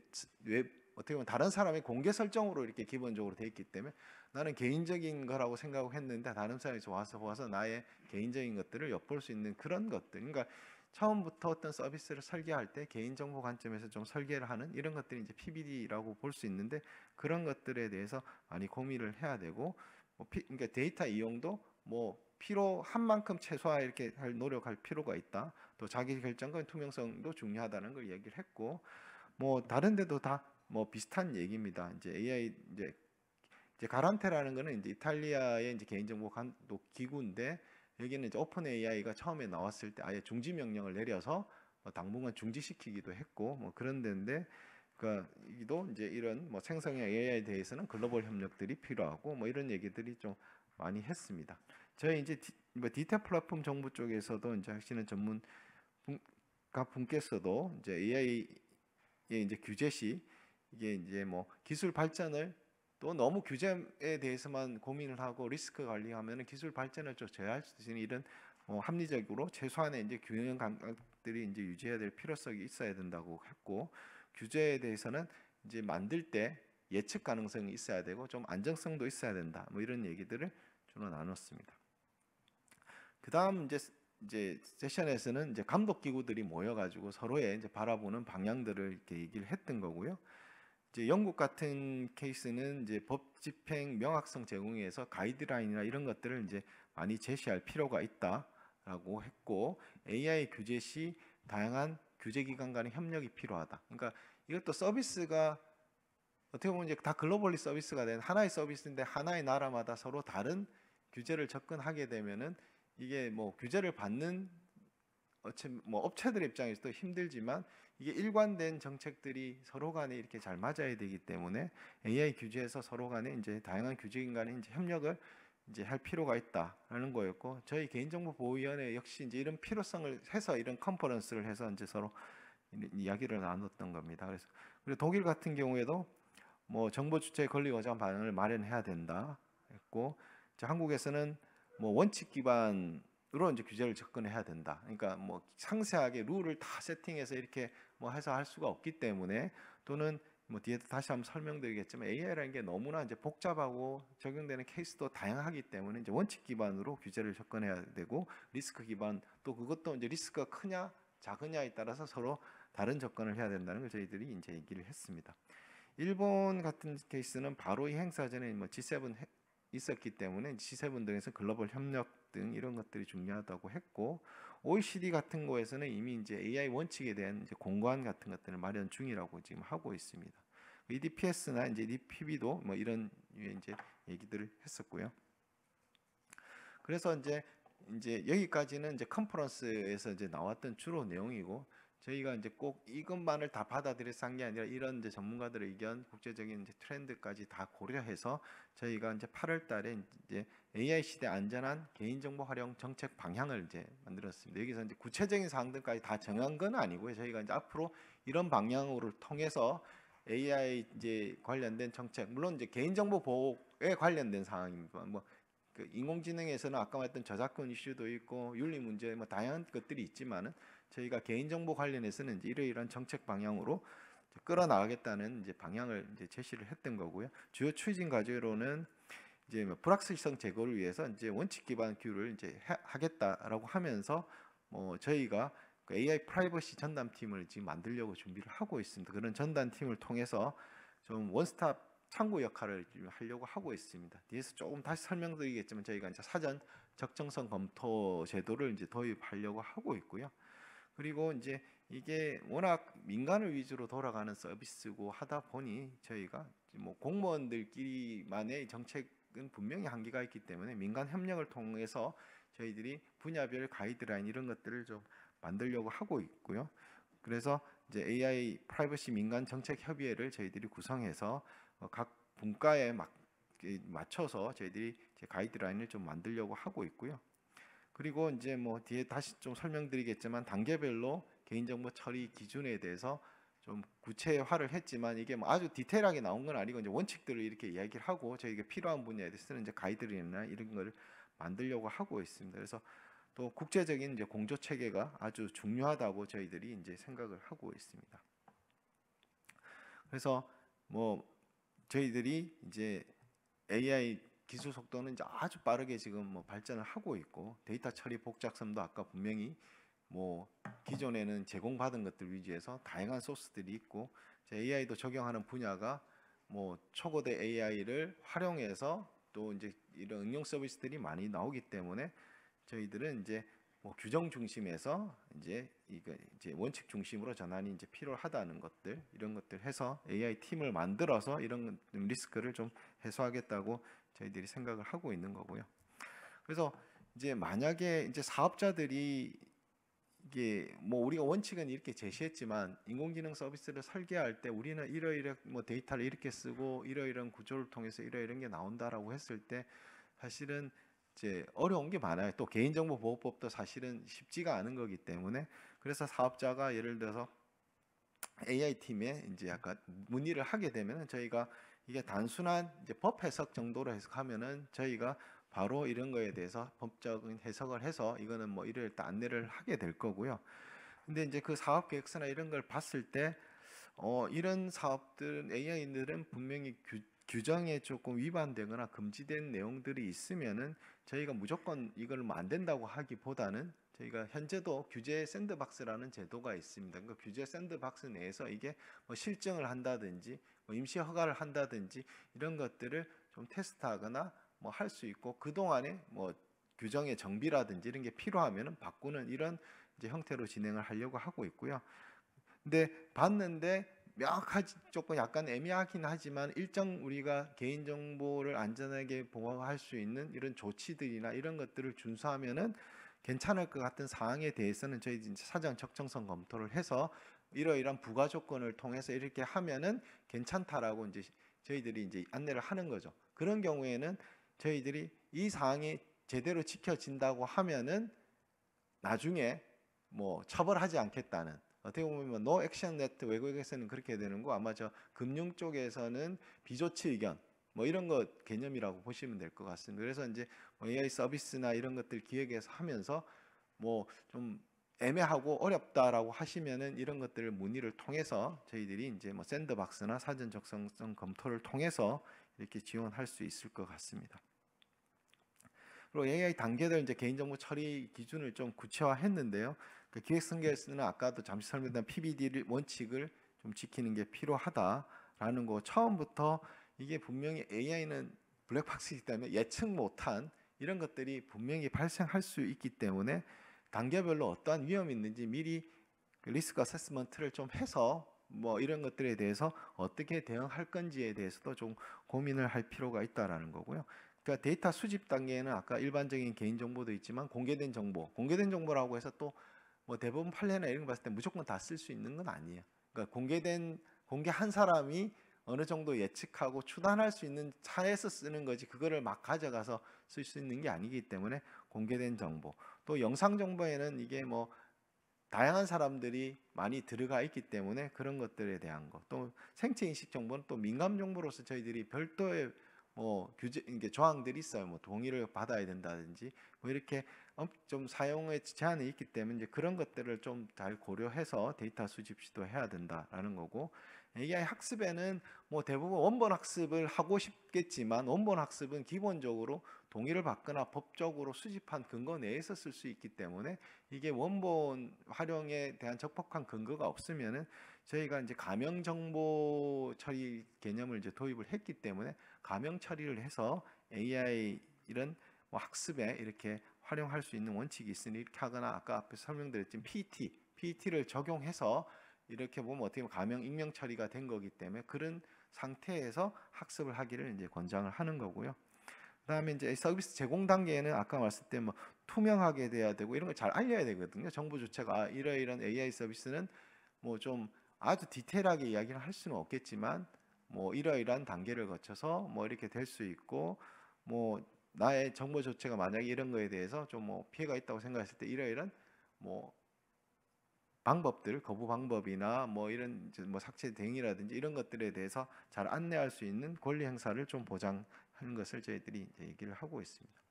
웹 어떻게 보면 다른 사람의 공개 설정으로 이렇게 기본적으로 돼 있기 때문에 나는 개인적인 거라고 생각을 했는데, 다른 사람이 와서 보아서 나의 개인적인 것들을 엿볼 수 있는 그런 것들. 그러니까 처음부터 어떤 서비스를 설계할 때 개인정보 관점에서 좀 설계를 하는 이런 것들이 이제 PBD라고 볼 수 있는데, 그런 것들에 대해서 많이 고민을 해야 되고, 그러니까 데이터 이용도 뭐 필요한 만큼 최소화 이렇게 노력할 필요가 있다. 또 자기 결정권 투명성도 중요하다는 걸 얘기를 했고, 뭐 다른 데도 다 뭐 비슷한 얘기입니다. 이제 AI 이제 가란테라는 거는 이제 이탈리아의 이제 개인정보 감독 기구인데, 여기는 이제 오픈 AI가 처음에 나왔을 때 아예 중지 명령을 내려서 당분간 중지시키기도 했고 뭐 그런 데인데, 그러니까 이도 이제 이런 뭐 생성형 AI에 대해서는 글로벌 협력들이 필요하고 뭐 이런 얘기들이 좀 많이 했습니다. 저희 이제 디지털 플랫폼 정부 쪽에서도 이제 하시는 전문 분께서도 이제 AI의 이제 규제 시 이게 이제 뭐 기술 발전을 또 너무 규제에 대해서만 고민을 하고 리스크 관리하면 기술 발전을 좀 제어할 수 있는 이런 합리적으로 최소한의 이제 균형 감각들이 이제 유지해야 될 필요성이 있어야 된다고 했고, 규제에 대해서는 이제 만들 때 예측 가능성이 있어야 되고 좀 안정성도 있어야 된다. 뭐 이런 얘기들을 주로 나눴습니다. 그다음 이제 세션에서는 이제 감독 기구들이 모여가지고 서로의 이제 바라보는 방향들을 이렇게 얘기를 했던 거고요. 이제 영국 같은 케이스는 이제 법 집행 명확성 제공에서 가이드라인이나 이런 것들을 이제 많이 제시할 필요가 있다라고 했고, AI 규제 시 다양한 규제기관 간의 협력이 필요하다. 그러니까 이것도 서비스가 어떻게 보면 이제 다 글로벌리 서비스가 된 하나의 서비스인데, 하나의 나라마다 서로 다른 규제를 접근하게 되면은 이게 뭐 규제를 받는 업체들 입장에서도 힘들지만, 이게 일관된 정책들이 서로 간에 이렇게 잘 맞아야 되기 때문에 AI 규제에서 서로 간에 이제 다양한 규제인 간에 이제 협력을 이제 할 필요가 있다라는 거였고, 저희 개인정보보호위원회 역시 이제 이런 필요성을 해서 이런 컨퍼런스를 해서 이제 서로 이야기를 나눴던 겁니다. 그래서 그리고 독일 같은 경우에도 뭐 정보 주체 권리보장 방안을 마련해야 된다 했고, 한국에서는 뭐 원칙 기반으로 이제 규제를 접근해야 된다. 그러니까 뭐 상세하게 룰을 다 세팅해서 이렇게 뭐 해서 할 수가 없기 때문에, 또는 뭐 뒤에도 다시 한번 설명드리겠지만 AI라는 게 너무나 이제 복잡하고 적용되는 케이스도 다양하기 때문에 이제 원칙 기반으로 규제를 접근해야 되고, 리스크 기반 또 그것도 이제 리스크가 크냐 작으냐에 따라서 서로 다른 접근을 해야 된다는 걸 저희들이 이제 얘기를 했습니다. 일본 같은 케이스는 바로 이 행사 전에 뭐 G7 있었기 때문에 G7 등에서 글로벌 협력 등 이런 것들이 중요하다고 했고, OECD 같은 거에서는 이미 이제 AI 원칙에 대한 이제 공고안 같은 것들을 마련 중이라고 지금 하고 있습니다. EDPS나 이제 EDPB도 뭐 이런 이제 얘기들을 했었고요. 그래서 이제 여기까지는 이제 컨퍼런스에서 이제 나왔던 주로 내용이고, 저희가 이제 꼭 이것만을 다 받아들여서 한 게 아니라 이런 이제 전문가들의 의견, 국제적인 이제 트렌드까지 다 고려해서 저희가 이제 8월 달에 이제 AI 시대 안전한 개인정보 활용 정책 방향을 이제 만들었습니다. 여기서 이제 구체적인 사항들까지 다 정한 건 아니고요. 저희가 이제 앞으로 이런 방향으로 통해서 AI 이제 관련된 정책, 물론 이제 개인정보 보호에 관련된 사항입니다. 뭐 그 인공지능에서는 아까 말했던 저작권 이슈도 있고 윤리 문제 뭐 다양한 것들이 있지만은, 저희가 개인정보 관련해서는 이제 이러이러한 정책 방향으로 끌어나가겠다는 이제 방향을 이제 제시를 했던 거고요. 주요 추진 과제로는 이제 뭐 불확실성 제거를 위해서 이제 원칙 기반 규율을 이제 하겠다라고 하면서 뭐 저희가 그 AI 프라이버시 전담팀을 지금 만들려고 준비를 하고 있습니다. 그런 전담팀을 통해서 좀 원스톱 창구 역할을 하려고 하고 있습니다. 뒤에서 조금 다시 설명드리겠지만 저희가 이제 사전 적정성 검토 제도를 이제 도입하려고 하고 있고요. 그리고 이제 이게 워낙 민간을 위주로 돌아가는 서비스고 하다 보니 저희가 뭐 공무원들끼리만의 정책은 분명히 한계가 있기 때문에 민간 협력을 통해서 저희들이 분야별 가이드라인 이런 것들을 좀 만들려고 하고 있고요. 그래서 이제 AI 프라이버시 민간 정책 협의회를 저희들이 구성해서 각 분과에 맞춰서 저희들이 이제 가이드라인을 좀 만들려고 하고 있고요. 그리고 이제 뭐 뒤에 다시 좀 설명드리겠지만 단계별로 개인정보 처리 기준에 대해서 좀 구체화를 했지만 이게 뭐 아주 디테일하게 나온 건 아니고 이제 원칙들을 이렇게 이야기를 하고 저희가 필요한 분야에 대해서는 이제 가이드라인이나 이런 걸 만들려고 하고 있습니다. 그래서 또 국제적인 이제 공조 체계가 아주 중요하다고 저희들이 이제 생각을 하고 있습니다. 그래서 뭐 저희들이 이제 AI 기술 속도는 이제 아주 빠르게 지금 뭐 발전을 하고 있고 데이터 처리 복잡성도 아까 분명히 뭐 기존에는 제공받은 것들 위주에서 다양한 소스들이 있고 AI도 적용하는 분야가 뭐 초거대 AI를 활용해서 또 이제 이런 응용 서비스들이 많이 나오기 때문에 저희들은 이제 뭐 규정 중심에서 이제 이거 이제 원칙 중심으로 전환이 이제 필요하다는 것들 이런 것들 해서 AI 팀을 만들어서 이런 리스크를 좀 해소하겠다고 저희들이 생각을 하고 있는 거고요. 그래서 이제 만약에 이제 사업자들이 이게 뭐 우리가 원칙은 이렇게 제시했지만 인공지능 서비스를 설계할 때 우리는 이러이러 뭐 데이터를 이렇게 쓰고 이러이러한 구조를 통해서 이러이러한 게 나온다라고 했을 때 사실은 이제 어려운 게 많아요. 또 개인정보보호법도 사실은 쉽지가 않은 거기 때문에 그래서 사업자가 예를 들어서 AI 팀에 이제 약간 문의를 하게 되면은 저희가 이게 단순한 이제 법 해석 정도로 해석하면은 저희가 바로 이런 거에 대해서 법적인 해석을 해서 이거는 뭐 이럴 때 안내를 하게 될 거고요. 근데 이제 그 사업 계획서나 이런 걸 봤을 때 이런 사업들은 AI들은 분명히 규정에 조금 위반되거나 금지된 내용들이 있으면은 저희가 무조건 이걸 뭐 안 된다고 하기보다는 저희가 현재도 규제 샌드박스라는 제도가 있습니다. 그 규제 샌드박스 내에서 이게 뭐 실증을 한다든지 뭐 임시 허가를 한다든지 이런 것들을 좀 테스트하거나 뭐 할 수 있고 그 동안에 뭐 규정의 정비라든지 이런 게 필요하면은 바꾸는 이런 이제 형태로 진행을 하려고 하고 있고요. 근데 봤는데 명확하지 조금 약간 애매하긴 하지만 일정 우리가 개인정보를 안전하게 보호할 수 있는 이런 조치들이나 이런 것들을 준수하면은 괜찮을 것 같은 사항에 대해서는 저희 이제 사전 적정성 검토를 해서 이러이러한 부가 조건을 통해서 이렇게 하면은 괜찮다라고 이제 저희들이 이제 안내를 하는 거죠. 그런 경우에는 저희들이 이 사항이 제대로 지켜진다고 하면은 나중에 뭐 처벌하지 않겠다는 어떻게 보면 노 액션 네트 외국에서는 그렇게 되는 거 아마 저 금융 쪽에서는 비조치 의견 뭐 이런 거 개념이라고 보시면 될 것 같습니다. 그래서 이제 뭐 AI 서비스나 이런 것들 기획해서 하면서 뭐 좀 애매하고 어렵다라고 하시면은 이런 것들을 문의를 통해서 저희들이 이제 뭐 샌드박스나 사전 적성성 검토를 통해서 이렇게 지원할 수 있을 것 같습니다. 그리고 AI 단계별 이제 개인정보 처리 기준을 좀 구체화했는데요. 그 기획설계에서는 아까도 잠시 설명드린 PBD 원칙을 좀 지키는 게 필요하다라는 거 처음부터 이게 분명히 AI는 블랙박스이기 때문에 예측 못한 이런 것들이 분명히 발생할 수 있기 때문에 단계별로 어떠한 위험이 있는지 미리 그 리스크 어세스먼트를 좀 해서 뭐 이런 것들에 대해서 어떻게 대응할 건지에 대해서도 좀 고민을 할 필요가 있다라는 거고요. 그러니까 데이터 수집 단계에는 아까 일반적인 개인 정보도 있지만 공개된 정보라고 해서 또 뭐 대부분 판례나 이런 거 봤을 때 무조건 다 쓸 수 있는 건 아니에요. 그러니까 공개한 사람이 어느 정도 예측하고 추단할 수 있는 차에서 쓰는 거지 그거를 막 가져가서 쓸 수 있는 게 아니기 때문에 공개된 정보 또 영상 정보에는 이게 뭐 다양한 사람들이 많이 들어가 있기 때문에 그런 것들에 대한 거 또 생체 인식 정보는 또 민감 정보로서 저희들이 별도의 뭐 규제 이게 조항들이 있어요. 뭐 동의를 받아야 된다든지 뭐 이렇게 좀 사용의 제한이 있기 때문에 이제 그런 것들을 좀 잘 고려해서 데이터 수집 시도해야 된다라는 거고 AI 학습에는 뭐 대부분 원본 학습을 하고 싶겠지만 원본 학습은 기본적으로 동의를 받거나 법적으로 수집한 근거 내에서 쓸 수 있기 때문에 이게 원본 활용에 대한 적법한 근거가 없으면은 저희가 이제 가명 정보 처리 개념을 이제 도입을 했기 때문에 가명 처리를 해서 AI 이런 뭐 학습에 이렇게 활용할 수 있는 원칙이 있으니 이렇게 하거나 아까 앞에 설명드렸지만 PET를 적용해서 이렇게 보면 어떻게 보면 가명 익명 처리가 된 거기 때문에 그런 상태에서 학습을 하기를 이제 권장을 하는 거고요. 그다음에 이제 서비스 제공 단계에는 아까 말씀드린 때 뭐 투명하게 돼야 되고 이런 걸 잘 알려야 되거든요. 정부 주체가 이러이런 AI 서비스는 뭐 좀 아주 디테일하게 이야기를 할 수는 없겠지만 뭐 이러이러한 단계를 거쳐서 뭐 이렇게 될 수 있고 뭐 나의 정보 주체가 만약에 이런 거에 대해서 좀 뭐 피해가 있다고 생각했을 때 이러이런 뭐 방법들, 거부 방법이나 뭐 이런 이제 뭐 삭제 대응이라든지 이런 것들에 대해서 잘 안내할 수 있는 권리 행사를 좀 보장하는 것을 저희들이 이제 얘기를 하고 있습니다.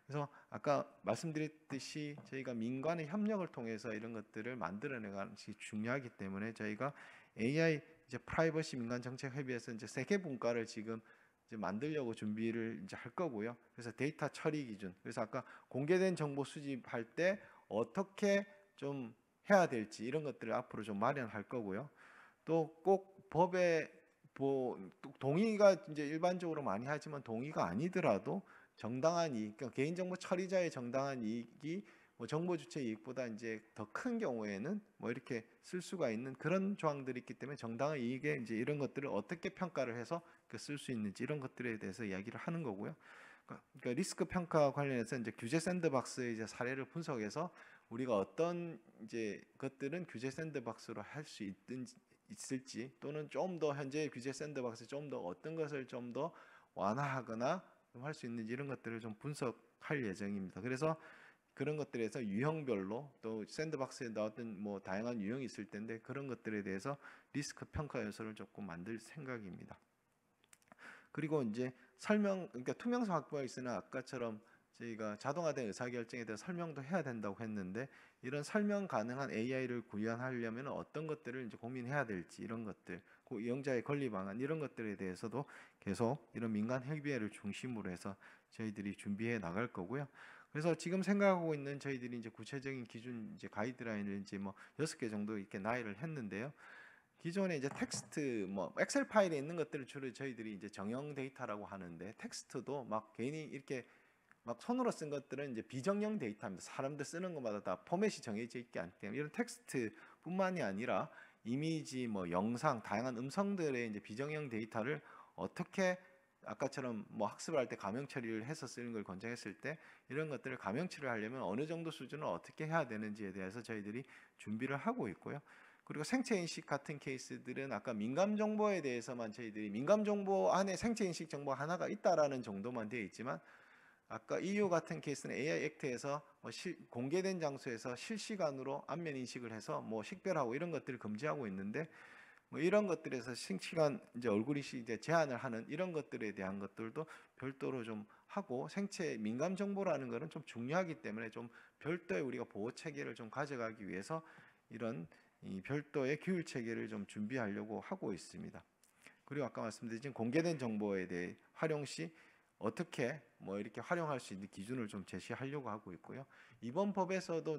그래서 아까 말씀드렸듯이 저희가 민간의 협력을 통해서 이런 것들을 만들어내가는 것이 중요하기 때문에 저희가 AI 이제 프라이버시 민간 정책 협의회에서 이제 세계 분과를 지금 이제 만들려고 준비를 이제 할 거고요. 그래서 데이터 처리 기준. 그래서 아까 공개된 정보 수집할 때 어떻게 좀 해야 될지 이런 것들을 앞으로 좀 마련할 거고요. 또 꼭 법에 뭐 동의가 이제 일반적으로 많이 하지만 동의가 아니더라도 정당한 이익, 그러니까 개인정보 처리자의 정당한 이익이 뭐 정보 주체 이익보다 이제 더 큰 경우에는 뭐 이렇게 쓸 수가 있는 그런 조항들이 있기 때문에 정당한 이익에 이제 이런 것들을 어떻게 평가를 해서 쓸 수 있는지 이런 것들에 대해서 이야기를 하는 거고요. 그러니까 리스크 평가 관련해서 이제 규제 샌드박스의 이제 사례를 분석해서 우리가 어떤 이제 것들은 규제 샌드박스로 할 수 있을지 또는 좀 더 현재 규제 샌드박스 좀 더 어떤 것을 좀 더 완화하거나 할 수 있는지 이런 것들을 좀 분석할 예정입니다. 그래서 그런 것들에서 유형별로 또 샌드박스에 나왔던 뭐 다양한 유형이 있을 텐데 그런 것들에 대해서 리스크 평가 요소를 조금 만들 생각입니다. 그리고 이제 그러니까 투명성 확보가 있으나 아까처럼 저희가 자동화된 의사결정에 대해서 설명도 해야 된다고 했는데 이런 설명 가능한 AI를 구현하려면 어떤 것들을 이제 고민해야 될지 이런 것들, 이용자의 권리 방안 이런 것들에 대해서도 계속 이런 민간 협의회를 중심으로 해서 저희들이 준비해 나갈 거고요. 그래서 지금 생각하고 있는 저희들이 이제 구체적인 기준 이제 가이드라인을 이제 뭐 6개 정도 이렇게 나열을 했는데요. 기존에 이제 텍스트 뭐 엑셀 파일에 있는 것들을 주로 저희들이 이제 정형 데이터라고 하는데 텍스트도 막 괜히 이렇게 막 손으로 쓴 것들은 이제 비정형 데이터입니다. 사람들 쓰는 것마다 다 포맷이 정해져 있기 때문에 이런 텍스트뿐만이 아니라 이미지, 뭐 영상, 다양한 음성들의 이제 비정형 데이터를 어떻게 아까처럼 뭐 학습을 할 때 가명 처리를 해서 쓰는 걸 권장했을 때 이런 것들을 가명 처리를 하려면 어느 정도 수준을 어떻게 해야 되는지에 대해서 저희들이 준비를 하고 있고요. 그리고 생체 인식 같은 케이스들은 아까 민감 정보에 대해서만 저희들이 민감 정보 안에 생체 인식 정보 하나가 있다라는 정도만 되어 있지만 아까 EU 같은 케이스는 AI 액트에서 뭐 공개된 장소에서 실시간으로 안면 인식을 해서 뭐 식별하고 이런 것들을 금지하고 있는데 뭐 이런 것들에서 실시간 이제 얼굴 인식 이제 제한을 하는 이런 것들에 대한 것들도 별도로 좀 하고 생체 민감 정보라는 것은 좀 중요하기 때문에 좀 별도의 우리가 보호 체계를 좀 가져가기 위해서 이런 이 별도의 규율 체계를 좀 준비하려고 하고 있습니다. 그리고 아까 말씀드린 공개된 정보에 대해 활용 시 어떻게 뭐 이렇게 활용할 수 있는 기준을 좀 제시하려고 하고 있고요. 이번 법에서도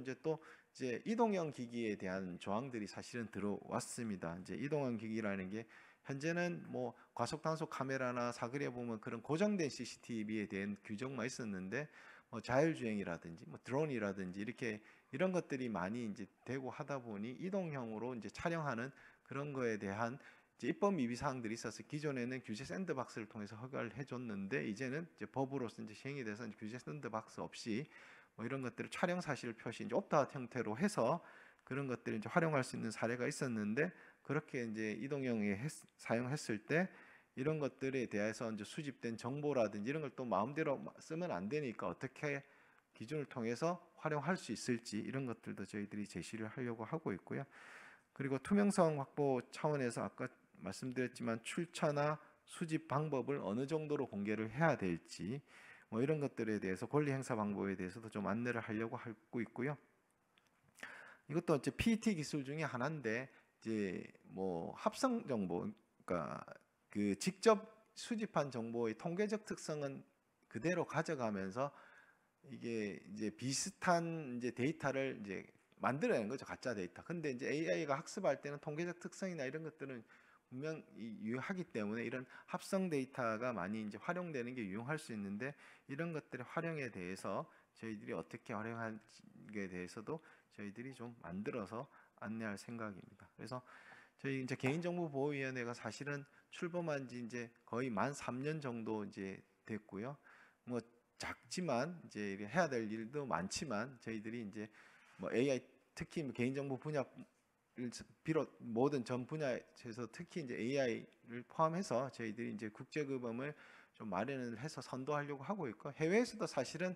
이제 이동형 기기에 대한 조항들이 사실은 들어왔습니다. 이제 이동형 기기라는 게 현재는 뭐 과속 단속 카메라나 사거리에 보면 그런 고정된 CCTV에 대한 규정만 있었는데 뭐 자율주행이라든지 뭐 드론이라든지 이렇게 이런 것들이 많이 이제 되고 하다 보니 이동형으로 이제 촬영하는 그런 거에 대한 이제 입법 미비 사항들이 있어서 기존에는 규제 샌드박스를 통해서 허가를 해줬는데 이제는 이제 법으로서 이제 시행이 돼서 이제 규제 샌드박스 없이 뭐 이런 것들을 촬영 사실 표시 이제 옵트아웃 형태로 해서 그런 것들을 이제 활용할 수 있는 사례가 있었는데 그렇게 이제 이동형에 사용했을 때 이런 것들에 대해서 이제 수집된 정보라든지 이런 걸 또 마음대로 쓰면 안 되니까 어떻게 기준을 통해서 활용할 수 있을지 이런 것들도 저희들이 제시를 하려고 하고 있고요. 그리고 투명성 확보 차원에서 아까 말씀드렸지만 출처나 수집 방법을 어느 정도로 공개를 해야 될지 뭐 이런 것들에 대해서 권리 행사 방법에 대해서도 좀 안내를 하려고 하고 있고요. 이것도 이제 PET 기술 중에 하나인데 이제 뭐 합성 정보, 그러니까 그 직접 수집한 정보의 통계적 특성은 그대로 가져가면서 이게 이제 비슷한 이제 데이터를 이제 만들어내는 거죠, 가짜 데이터. 근데 이제 AI가 학습할 때는 통계적 특성이나 이런 것들은 분명 유효하기 때문에 이런 합성 데이터가 많이 이제 활용되는 게 유용할 수 있는데, 이런 것들의 활용에 대해서 저희들이 어떻게 활용하게 대해서도 저희들이 좀 만들어서 안내할 생각입니다. 그래서 저희 이제 개인정보보호위원회가 사실은 출범한 지 이제 거의 만 3년 정도 이제 됐고요. 뭐 작지만 이제 해야 될 일도 많지만 저희들이 이제 뭐 AI 특히 개인정보 분야를 비롯 모든 전 분야에서 특히 이제 AI를 포함해서 저희들이 이제 국제규범을 좀 마련을 해서 선도하려고 하고 있고, 해외에서도 사실은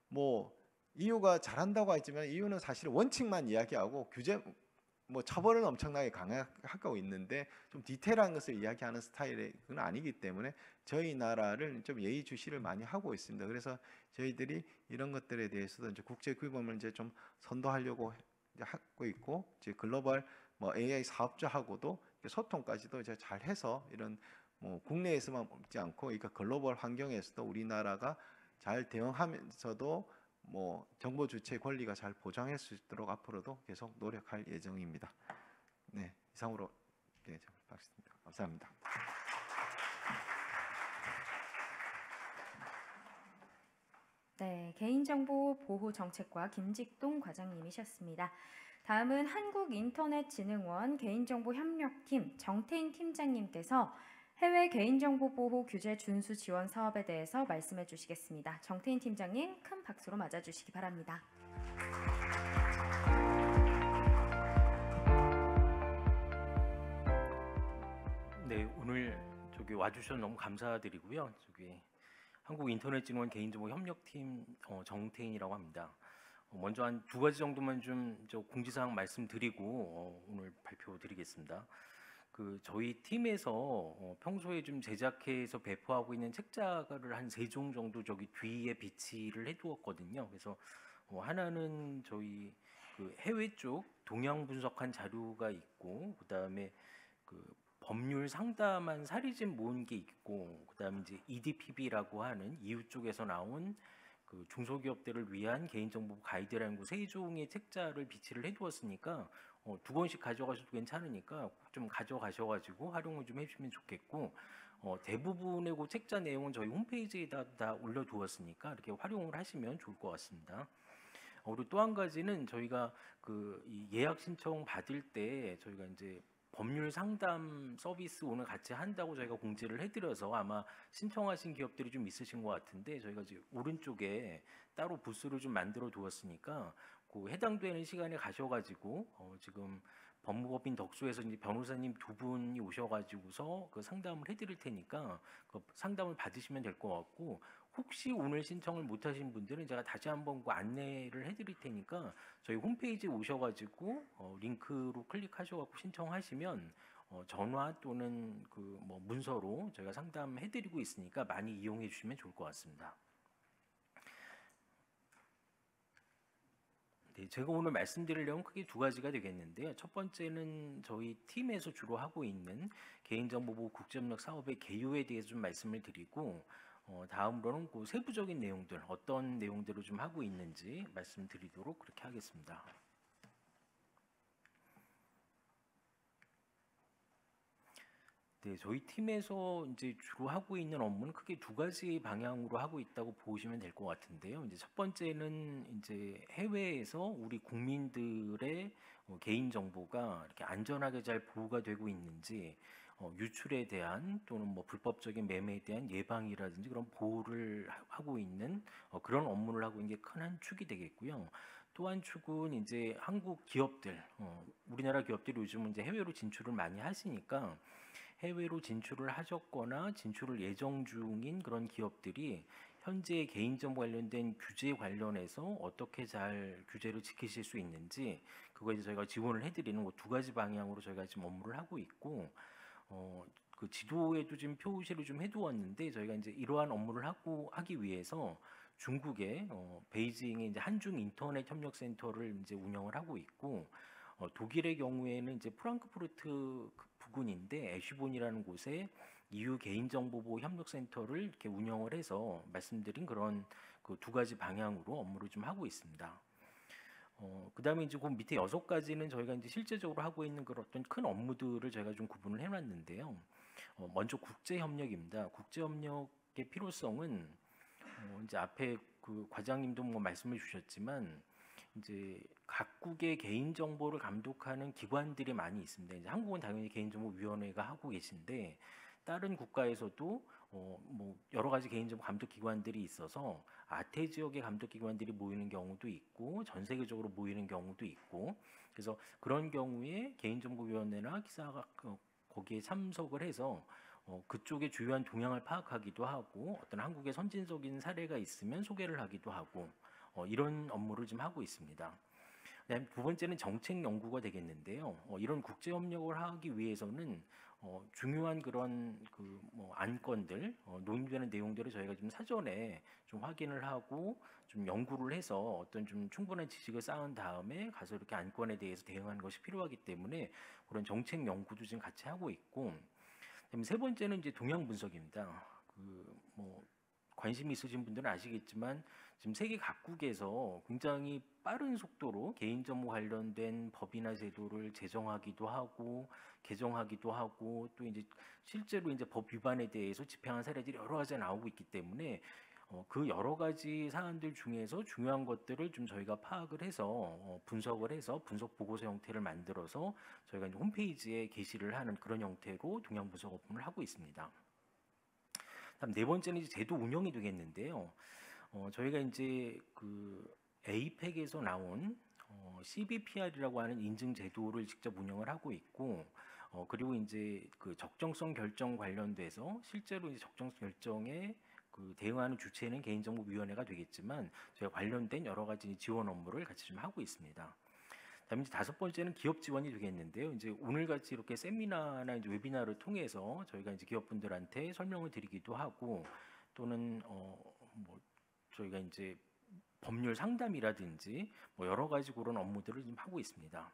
뭐 EU가 잘한다고 했지만 EU는 사실 원칙만 이야기하고 규제 뭐 처벌은 엄청나게 강화하고 있는데 좀 디테일한 것을 이야기하는 스타일은 아니기 때문에 저희 나라를 좀 예의주시를 많이 하고 있습니다. 그래서 저희들이 이런 것들에 대해서도 이제 국제 규범을 이제 좀 선도하려고 하고 있고, 이제 글로벌 뭐 AI 사업자하고도 소통까지도 이제 잘 해서 이런 뭐 국내에서만 없지 않고 그러니까 글로벌 환경에서도 우리나라가 잘 대응하면서도 뭐 정보 주체 권리가 잘 보장할 수 있도록 앞으로도 계속 노력할 예정입니다. 네, 이상으로 마치겠습니다. 감사합니다. 네, 개인정보 보호 정책과 김직동 과장님이셨습니다. 다음은 한국인터넷진흥원 개인정보협력팀 정태인 팀장님께서 해외 개인정보 보호 규제 준수 지원 사업에 대해서 말씀해 주시겠습니다. 정태인 팀장님, 큰 박수로 맞아주시기 바랍니다. 네, 오늘 저기 와주셔서 너무 감사드리고요. 저기 한국인터넷진흥원 개인정보협력팀 정태인이라고 합니다. 먼저 한 두 가지 정도만 좀 공지사항 말씀드리고 오늘 발표드리겠습니다. 저희 팀에서 평소에 좀 제작해서 배포하고 있는 책자를 한 3종 정도 저기 뒤에 비치를 해두었거든요. 그래서 하나는 저희 해외 쪽 동향 분석한 자료가 있고, 그다음에 법률 상담한 사례집 모은 게 있고, 그다음에 이제 EDPB라고 하는 EU 쪽에서 나온 중소기업들을 위한 개인정보 가이드라인 3종의 책자를 비치를 해두었으니까 2권씩 가져가셔도 괜찮으니까 좀 가져가셔가지고 활용을 좀 해주시면 좋겠고, 대부분의 그 책자 내용은 저희 홈페이지에다 다 올려두었으니까 이렇게 활용을 하시면 좋을 것 같습니다. 그리고 또 한 가지는 저희가 이 예약 신청 받을 때 저희가 이제 법률 상담 서비스 오늘 같이 한다고 저희가 공지를 해드려서 아마 신청하신 기업들이 좀 있으신 것 같은데, 저희가 이제 오른쪽에 따로 부스를 좀 만들어 두었으니까 해당되는 시간에 가셔가지고 지금 법무법인 덕수에서 이제 변호사님 2분이 오셔가지고서 상담을 해드릴 테니까 상담을 받으시면 될 것 같고, 혹시 오늘 신청을 못하신 분들은 제가 다시 한번 안내를 해드릴 테니까 저희 홈페이지에 오셔가지고 링크로 클릭하셔가지고 신청하시면 전화 또는 뭐 문서로 저희가 상담해드리고 있으니까 많이 이용해 주시면 좋을 것 같습니다. 네, 제가 오늘 말씀드릴 내용은 크게 2가지가 되겠는데요. 첫 번째는 저희 팀에서 주로 하고 있는 개인정보보호 국제협력 사업의 개요에 대해서 좀 말씀을 드리고, 다음으로는 세부적인 내용들, 어떤 내용들을 좀 하고 있는지 말씀드리도록 그렇게 하겠습니다. 네, 저희 팀에서 이제 주로 하고 있는 업무는 크게 2가지 방향으로 하고 있다고 보시면 될 것 같은데요. 이제 첫 번째는 이제 해외에서 우리 국민들의 개인 정보가 이렇게 안전하게 잘 보호가 되고 있는지, 유출에 대한 또는 뭐 불법적인 매매에 대한 예방이라든지 그런 보호를 하고 있는 그런 업무를 하고 있는 게 큰 한 축이 되겠고요. 또 한 축은 이제 한국 기업들, 우리나라 기업들이 요즘은 이제 해외로 진출을 많이 하시니까 해외로 진출을 하셨거나 진출을 예정 중인 그런 기업들이 현재 개인정보 관련된 규제 관련해서 어떻게 잘 규제를 지키실 수 있는지, 그거에 대해서 저희가 지원을 해드리는 2가지 방향으로 저희가 지금 업무를 하고 있고, 지도에도 지금 표시를 좀 해두었는데, 저희가 이제 이러한 업무를 하기 위해서 중국의 베이징에 이제 한중 인터넷 협력 센터를 이제 운영을 하고 있고, 독일의 경우에는 이제 프랑크푸르트 부근인데 애쉬본이라는 곳에 EU 개인정보보호 협력센터를 이렇게 운영을 해서 말씀드린 그런 그 두 가지 방향으로 업무를 좀 하고 있습니다. 그다음에 이제 그 밑에 6가지는 저희가 이제 실제적으로 하고 있는 그런 어떤 큰 업무들을 저희가 좀 구분을 해놨는데요. 먼저 국제 협력입니다. 국제 협력의 필요성은 이제 앞에 그 과장님도 뭐 말씀을 주셨지만 이제 각국의 개인 정보를 감독하는 기관들이 많이 있습니다. 이제 한국은 당연히 개인정보위원회가 하고 계신데 다른 국가에서도 뭐 여러 가지 개인정보 감독 기관들이 있어서 아태 지역의 감독 기관들이 모이는 경우도 있고 전 세계적으로 모이는 경우도 있고 그래서 그런 경우에 개인정보위원회나 기사가 거기에 참석을 해서 그쪽의 주요한 동향을 파악하기도 하고 어떤 한국의 선진적인 사례가 있으면 소개를 하기도 하고 이런 업무를 좀 하고 있습니다. 그다음에 두 번째는 정책 연구가 되겠는데요. 이런 국제 협력을 하기 위해서는 중요한 그런 그 뭐 안건들 논의되는 내용들을 저희가 좀 사전에 좀 확인을 하고 좀 연구를 해서 어떤 좀 충분한 지식을 쌓은 다음에 가서 이렇게 안건에 대해서 대응하는 것이 필요하기 때문에 그런 정책 연구도 지금 같이 하고 있고 그다음에 세 번째는 이제 동향 분석입니다. 그 뭐 관심 있으신 분들은 아시겠지만 지금 세계 각국에서 굉장히 빠른 속도로 개인정보 관련된 법이나 제도를 제정하기도 하고 개정하기도 하고 또 이제 실제로 이제 법 위반에 대해서 집행한 사례들이 여러 가지 나오고 있기 때문에 그 여러 가지 사안들 중에서 중요한 것들을 좀 저희가 파악을 해서 분석을 해서 분석 보고서 형태를 만들어서 저희가 이제 홈페이지에 게시를 하는 그런 형태로 동향 분석 업무를 하고 있습니다. 다음 네 번째는 이제 제도 운영이 되겠는데요. 저희가 이제 그 APEC에서 나온 CBPR이라고 하는 인증 제도를 직접 운영을 하고 있고 그리고 이제 그 적정성 결정 관련돼서 실제로 이제 적정성 결정에 그 대응하는 주체는 개인정보위원회가 되겠지만 저희가 관련된 여러 가지 지원 업무를 같이 좀 하고 있습니다. 다음에 이제 다섯 번째는 기업 지원이 되겠는데요. 이제 오늘 같이 이렇게 세미나나 이제 웨비나를 통해서 저희가 이제 기업분들한테 설명을 드리기도 하고 또는 뭐 저희가 이제 법률 상담이라든지 뭐 여러 가지 그런 업무들을 좀 하고 있습니다.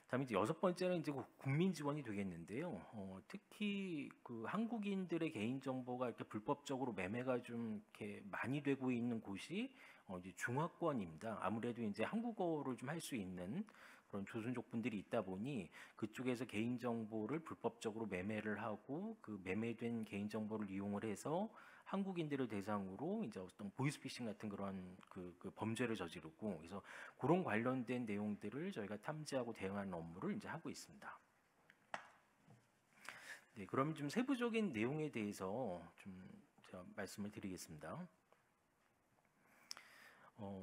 다음에 이제 여섯 번째는 이제 국민 지원이 되겠는데요. 특히 그 한국인들의 개인 정보가 이렇게 불법적으로 매매가 좀 이렇게 많이 되고 있는 곳이 이제 중화권입니다. 아무래도 이제 한국어를 좀 할 수 있는 그런 조선족 분들이 있다 보니 그쪽에서 개인 정보를 불법적으로 매매를 하고 그 매매된 개인 정보를 이용을 해서 한국인들을 대상으로 이제 어떤 보이스피싱 같은 그런 그 범죄를 저지르고 그래서 그런 관련된 내용들을 저희가 탐지하고 대응하는 업무를 이제 하고 있습니다. 네, 그럼 좀 세부적인 내용에 대해서 좀 제가 말씀을 드리겠습니다.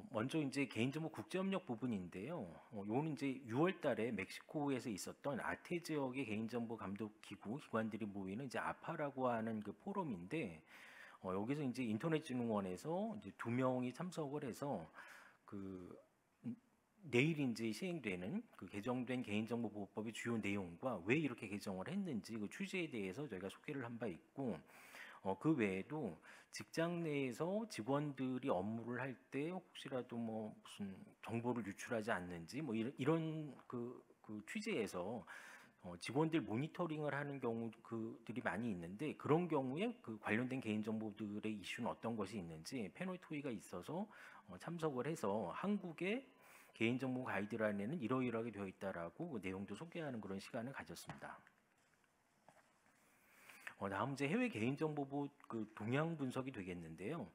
먼저 이제 개인정보 국제협력 부분인데요. 요거는 이제 6월달에 멕시코에서 있었던 아태 지역의 개인정보 감독 기관들이 모이는 이제 아파라고 하는 그 포럼인데 여기서 이제 인터넷진흥원에서 이제 2명이 참석을 해서 그 내일 이제 시행되는 그 개정된 개인정보보호법의 주요 내용과 왜 이렇게 개정을 했는지 그 취지에 대해서 저희가 소개를 한 바 있고 그 외에도 직장 내에서 직원들이 업무를 할 때 혹시라도 뭐 무슨 정보를 유출하지 않는지 뭐 이런 그 취지에서 직원들 모니터링을 하는 경우들이 많이 있는데 그런 경우에 그 관련된 개인정보들의 이슈는 어떤 것이 있는지 패널 토의가 있어서 참석을 해서 한국의 개인정보 가이드라인에는 이러이러하게 되어 있다라고 그 내용도 소개하는 그런 시간을 가졌습니다. 다음 이제 해외 개인정보보 그 동향 분석이 되겠는데요.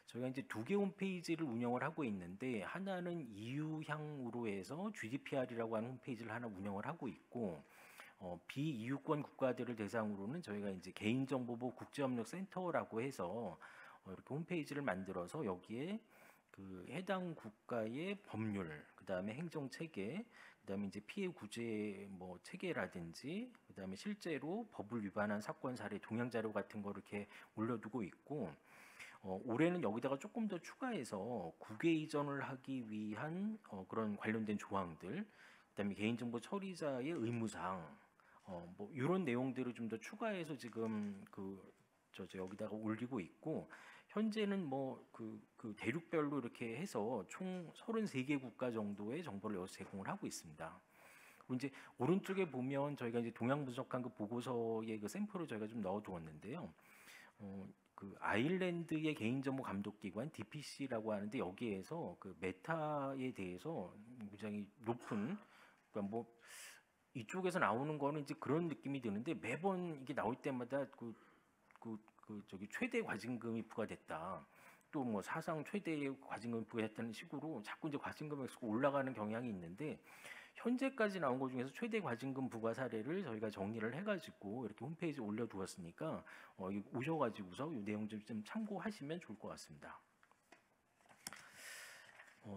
저희가 이제 2개 홈페이지를 운영을 하고 있는데 하나는 EU향으로 해서 GDPR이라고 하는 홈페이지를 하나 운영을 하고 있고 비EU권 국가들을 대상으로는 저희가 이제 개인정보보 국제협력센터라고 해서 이렇게 홈페이지를 만들어서 여기에 그 해당 국가의 법률, 그다음에 행정 체계, 그다음에 이제 피해 구제 뭐 체계라든지 그다음에 실제로 법을 위반한 사건 사례 동향 자료 같은 거 이렇게 올려두고 있고 올해는 여기다가 조금 더 추가해서 국외 이전을 하기 위한 그런 관련된 조항들, 그다음에 개인정보 처리자의 의무사항 뭐 이런 내용들을 좀 더 추가해서 지금 여기다가 올리고 있고 현재는 뭐 그 대륙별로 이렇게 해서 총 33개 국가 정도의 정보를 여기서 제공을 하고 있습니다. 그리고 이제 오른쪽에 보면 저희가 이제 동향 분석한 그 보고서의 그 샘플을 저희가 좀 넣어두었는데요. 그 아일랜드의 개인정보 감독기관 DPC라고 하는데 여기에서 그 메타에 대해서 굉장히 높은, 그러니까 뭐 이쪽에서 나오는 거는 이제 그런 느낌이 드는데 매번 이게 나올 때마다 저기 최대 과징금이 부과됐다. 또 뭐 사상 최대의 과징금이 부과됐다는 식으로 자꾸 이제 과징금 액수가 올라가는 경향이 있는데 현재까지 나온 것 중에서 최대 과징금 부과 사례를 저희가 정리를 해가지고 이렇게 홈페이지에 올려두었으니까 오셔가지고서 이 내용 좀 참고하시면 좋을 것 같습니다.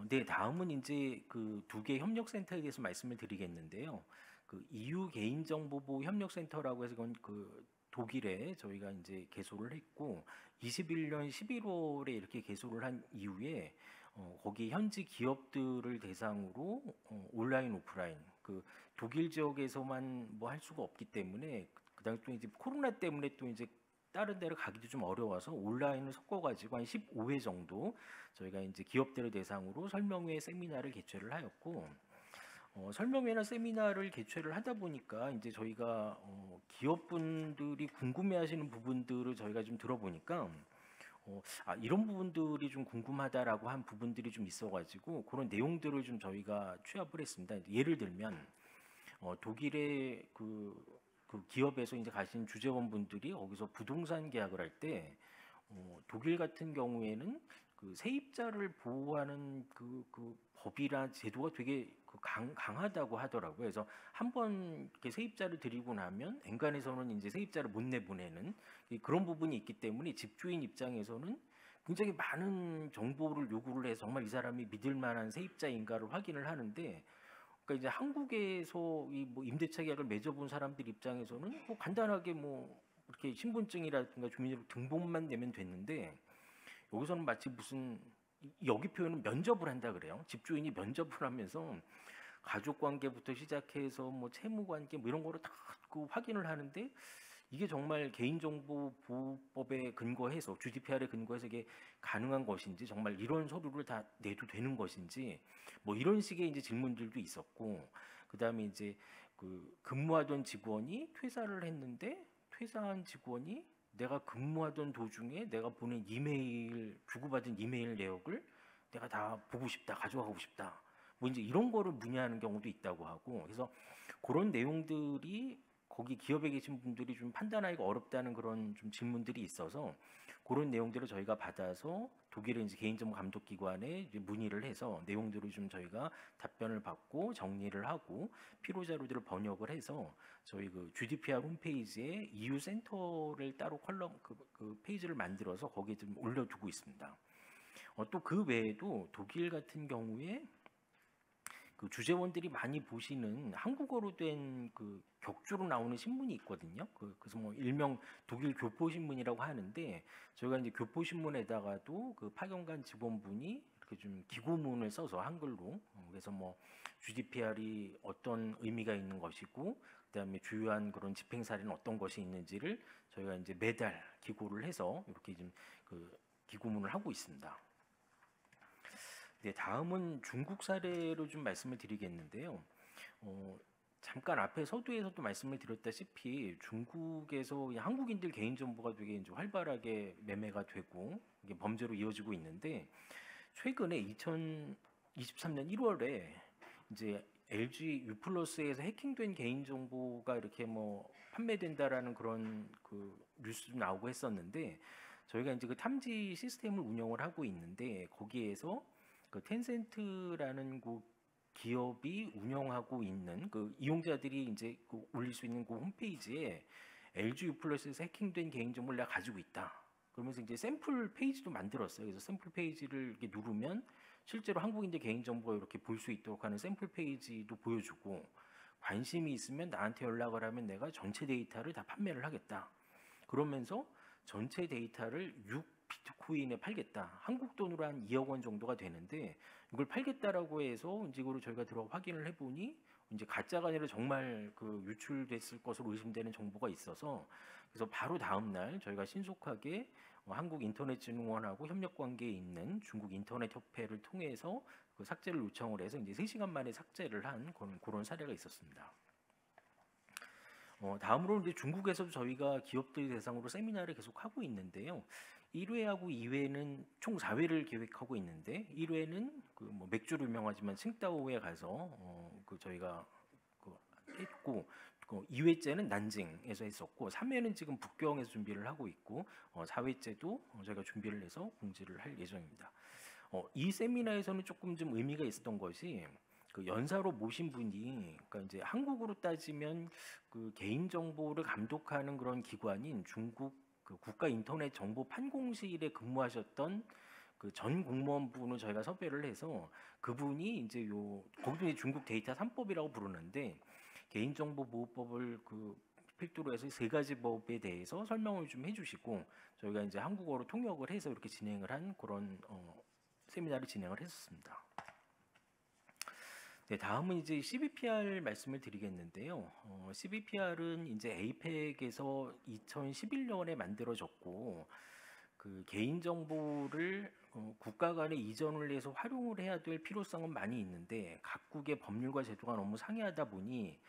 네, 다음은 이제 그 두 개 협력센터에 대해서 말씀을 드리겠는데요. 그 EU 개인정보보호 협력센터라고 해서 그건 그 독일에 저희가 이제 개소를 했고 21년 11월에 이렇게 개소를 한 이후에 거기 현지 기업들을 대상으로 온라인 오프라인 그 독일 지역에서만 뭐 할 수가 없기 때문에 그다음에 또 이제 코로나 때문에 또 이제 다른 데를 가기도 좀 어려워서 온라인을 섞어가지고 한 15회 정도 저희가 이제 기업들을 대상으로 설명회 세미나를 개최를 하였고 설명회나 세미나를 개최를 하다 보니까 이제 저희가 기업분들이 궁금해하시는 부분들을 저희가 좀 들어보니까 이런 부분들이 좀 궁금하다라고 한 부분들이 좀 있어가지고 그런 내용들을 좀 저희가 취합을 했습니다. 예를 들면 독일의 그 기업에서 이제 가신 주재원분들이 거기서 부동산 계약을 할 때 독일 같은 경우에는 그 세입자를 보호하는 그 법이나 제도가 되게 강하다고 하더라고요. 그래서 한번 세입자를 들이고 나면 엔간해서는 이제 세입자를 못 내보내는 그런 부분이 있기 때문에 집주인 입장에서는 굉장히 많은 정보를 요구를 해서 정말 이 사람이 믿을 만한 세입자인가를 확인을 하는데, 그러니까 이제 한국에서 이 뭐 임대차 계약을 맺어본 사람들 입장에서는 뭐 간단하게 뭐 이렇게 신분증이라든가 주민등록 등본만 내면 됐는데 여기서는 마치 무슨 여기 표현은 면접을 한다 그래요. 집주인이 면접을 하면서 가족 관계부터 시작해서 뭐 채무 관계 뭐 이런 거를 다 그 확인을 하는데 이게 정말 개인정보보호법에 근거해서 GDPR에 근거해서 이게 가능한 것인지 정말 이런 서류를 다 내도 되는 것인지 뭐 이런 식의 이제 질문들도 있었고 그다음에 이제 그 근무하던 직원이 퇴사를 했는데 퇴사한 직원이 내가 근무하던 도중에 내가 보낸 이메일 주고받은 이메일 내역을 내가 다 보고 싶다 가져가고 싶다 뭐 이제 이런 거를 문의하는 경우도 있다고 하고 그래서 그런 내용들이 거기 기업에 계신 분들이 좀 판단하기가 어렵다는 그런 좀 질문들이 있어서 그런 내용들을 저희가 받아서 독일의 이제 개인정보 감독기관에 이제 문의를 해서 내용들을 좀 저희가 답변을 받고 정리를 하고 필요 자료들을 번역을 해서 저희 그 GDPR 홈페이지에 EU 센터를 따로 컬럼 그 페이지를 만들어서 거기에 좀 올려두고 있습니다. 또 그 외에도 독일 같은 경우에 그 주재원들이 많이 보시는 한국어로 된 그 격주로 나오는 신문이 있거든요. 그래서 뭐 일명 독일 교포신문이라고 하는데 저희가 이제 교포신문에다가도 그 파견간 직원분이 이렇게 좀 기고문을 써서 한글로 그래서 뭐 GDPR이 어떤 의미가 있는 것이고 그다음에 주요한 그런 집행 사례는 어떤 것이 있는지를 저희가 이제 매달 기고를 해서 이렇게 좀 그 기고문을 하고 있습니다. 네, 다음은 중국 사례로 좀 말씀을 드리겠는데요. 잠깐 앞에 서두에서도 말씀을 드렸다시피 중국에서 한국인들 개인정보가 되게 이제 활발하게 매매가 되고 이게 범죄로 이어지고 있는데 최근에 2023년 1월에 이제 LG U+에서 해킹된 개인정보가 이렇게 뭐 판매된다라는 그런 그 뉴스도 나오고 했었는데 저희가 이제 그 탐지 시스템을 운영을 하고 있는데 거기에서 그 텐센트라는 그 기업이 운영하고 있는 그 이용자들이 이제 그 올릴 수 있는 그 홈페이지에 LG U+에서 해킹된 개인정보를 내가 가지고 있다. 그러면서 이제 샘플 페이지도 만들었어요. 그래서 샘플 페이지를 이렇게 누르면 실제로 한국인들 개인정보가 이렇게 볼 수 있도록 하는 샘플 페이지도 보여주고 관심이 있으면 나한테 연락을 하면 내가 전체 데이터를 다 판매를 하겠다. 그러면서 전체 데이터를 6비트코인에 팔겠다. 한국 돈으로 한 2억 원 정도가 되는데 이걸 팔겠다라고 해서 이제 이거를 저희가 들어 확인을 해보니 이제 가짜가 아니라 정말 그 유출됐을 것으로 의심되는 정보가 있어서 그래서 바로 다음 날 저희가 신속하게 한국인터넷진흥원하고 협력 관계에 있는 중국 인터넷 협회를 통해서 그 삭제를 요청을 해서 이제 3시간 만에 삭제를 한 그런 사례가 있었습니다. 다음으로 이제 중국에서도 저희가 기업들 대상으로 세미나를 계속 하고 있는데요. 1회하고 2회는 총 4회를 계획하고 있는데 1회는 그 뭐 맥주로 유명하지만 칭다오에 가서 그 저희가 그 했고 2회째는 난징에서 했었고 3회는 지금 북경에서 준비를 하고 있고 4회째도 저희가 준비를 해서 공지를 할 예정입니다. 이 세미나에서는 조금 좀 의미가 있었던 것이 그 연사로 모신 분이 그러니까 이제 한국으로 따지면 그 개인 정보를 감독하는 그런 기관인 중국 그 국가 인터넷 정보 판공실에 근무하셨던 그 전 공무원분을 저희가 섭외를 해서 그분이 이제 거기도 이제 중국 데이터 3법이라고 부르는데 개인정보보호법을 그 필두로 해서 3가지 법에 대해서 설명을 좀 해주시고 저희가 이제 한국어로 통역을 해서 이렇게 진행을 한 그런 세미나를 진행을 했었습니다. 네, 다음은 이제 CBPR 말씀을 드리겠는데요. CBPR은 이제 APEC에서 2011년에 만들어졌고 그 개인 정보를 국가 간에 이전을 해서 활용을 해야 될 필요성은 많이 있는데 각국의 법률과 제도가 너무 상이하다 보니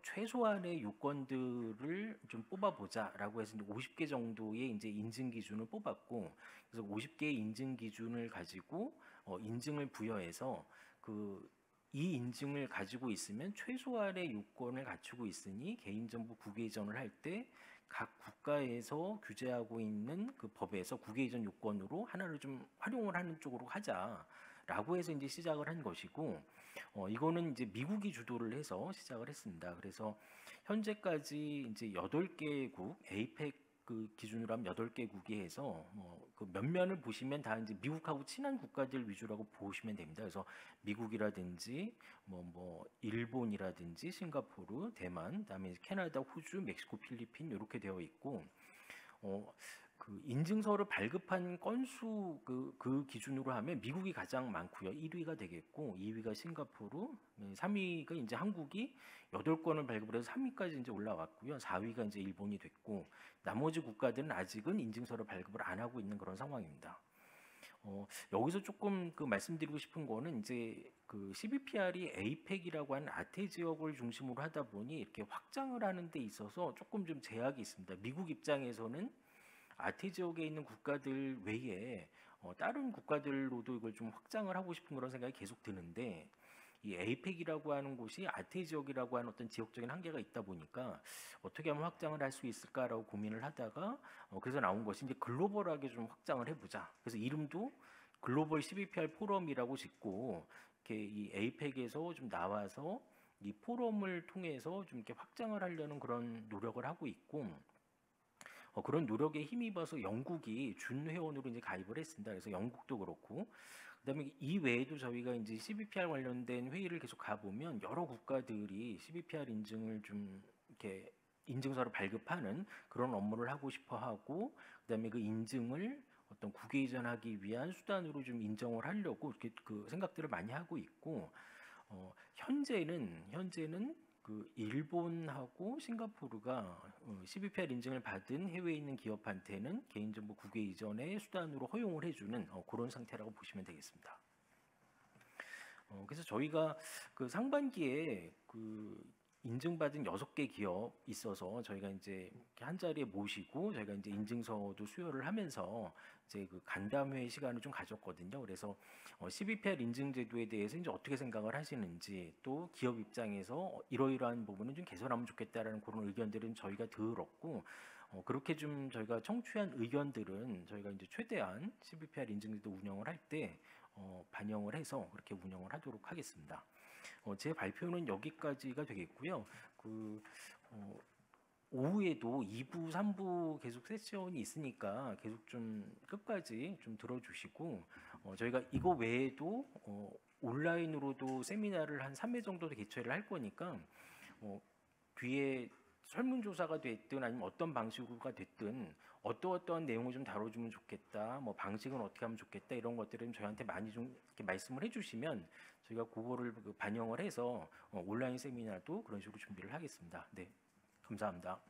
최소한의 요건들을 좀 뽑아보자라고 해서 이제 50개 정도의 이제 인증 기준을 뽑았고 그래서 50개의 인증 기준을 가지고 인증을 부여해서 이 인증을 가지고 있으면 최소한의 요건을 갖추고 있으니 개인정보 국외 이전을 할 때 각 국가에서 규제하고 있는 그 법에서 국외 이전 요건으로 하나를 좀 활용을 하는 쪽으로 하자라고 해서 이제 시작을 한 것이고 이거는 이제 미국이 주도를 해서 시작을 했습니다. 그래서 현재까지 이제 8개국 APEC 그 기준으로 하면 8개국이 해서 그 면면을 보시면 다 이제 미국하고 친한 국가들 위주라고 보시면 됩니다. 그래서 미국이라든지 뭐 일본이라든지 싱가포르, 대만, 그다음에 캐나다, 호주, 멕시코, 필리핀 이렇게 되어 있고 그 인증서를 발급한 건수 그 기준으로 하면 미국이 가장 많고요. 1위가 되겠고 2위가 싱가포르, 3위가 이제 한국이 8건을 발급을 해서 3위까지 이제 올라왔고요. 4위가 이제 일본이 됐고 나머지 국가들은 아직은 인증서를 발급을 안 하고 있는 그런 상황입니다. 여기서 조금 그 말씀드리고 싶은 거는 이제 그 CBPR이 APEC이라고 하는 아태 지역을 중심으로 하다 보니 이렇게 확장을 하는 데 있어서 조금 좀 제약이 있습니다. 미국 입장에서는 아태 지역에 있는 국가들 외에 다른 국가들로도 이걸 좀 확장을 하고 싶은 그런 생각이 계속 드는데 이 APEC이라고 하는 곳이 아태 지역이라고 하는 어떤 지역적인 한계가 있다 보니까 어떻게 하면 확장을 할 수 있을까라고 고민을 하다가 그래서 나온 것이 이제 글로벌하게 좀 확장을 해보자. 그래서 이름도 글로벌 CBPR 포럼이라고 짓고 이렇게 이 APEC에서 좀 나와서 이 포럼을 통해서 좀 이렇게 확장을 하려는 그런 노력을 하고 있고. 그런 노력에 힘입어서 영국이 준회원으로 이제 가입을 했습니다. 그래서 영국도 그렇고, 그다음에 이 외에도 저희가 이제 CBPR 관련된 회의를 계속 가보면 여러 국가들이 CBPR 인증을 좀 이렇게 인증서를 발급하는 그런 업무를 하고 싶어하고, 그다음에 그 인증을 어떤 국외 이전하기 위한 수단으로 좀 인정을 하려고 이렇게 그 생각들을 많이 하고 있고, 현재는 그 일본하고 싱가포르가 CBPR 인증을 받은 해외에 있는 기업한테는 개인정보 국외 이전의 수단으로 허용을 해주는 그런 상태라고 보시면 되겠습니다. 그래서 저희가 그 상반기에 그 인증받은 6개 기업 있어서 저희가 이제 한 자리에 모시고 저희가 이제 인증서도 수여를 하면서 이제 그 간담회 시간을 좀 가졌거든요. 그래서 CBPR 인증 제도에 대해서 이제 어떻게 생각을 하시는지 또 기업 입장에서 이러이러한 부분은 좀 개선하면 좋겠다라는 그런 의견들은 저희가 들었고 그렇게 좀 저희가 청취한 의견들은 저희가 이제 최대한 CBPR 인증 제도 운영을 할 때 반영을 해서 그렇게 운영을 하도록 하겠습니다. 제 발표는 여기까지가 되겠고요. 오후에도 2부, 3부 계속 세션이 있으니까 계속 좀 끝까지 좀 들어주시고 저희가 이거 외에도 온라인으로도 세미나를 한 3회 정도 개최를 할 거니까 뒤에 설문조사가 됐든 아니면 어떤 방식으로가 됐든 어떠한 내용을 좀 다뤄주면 좋겠다, 뭐 방식은 어떻게 하면 좋겠다 이런 것들을 저희한테 많이 좀 이렇게 말씀을 해주시면 저희가 그거를 반영을 해서 온라인 세미나도 그런 식으로 준비를 하겠습니다. 네, 감사합니다.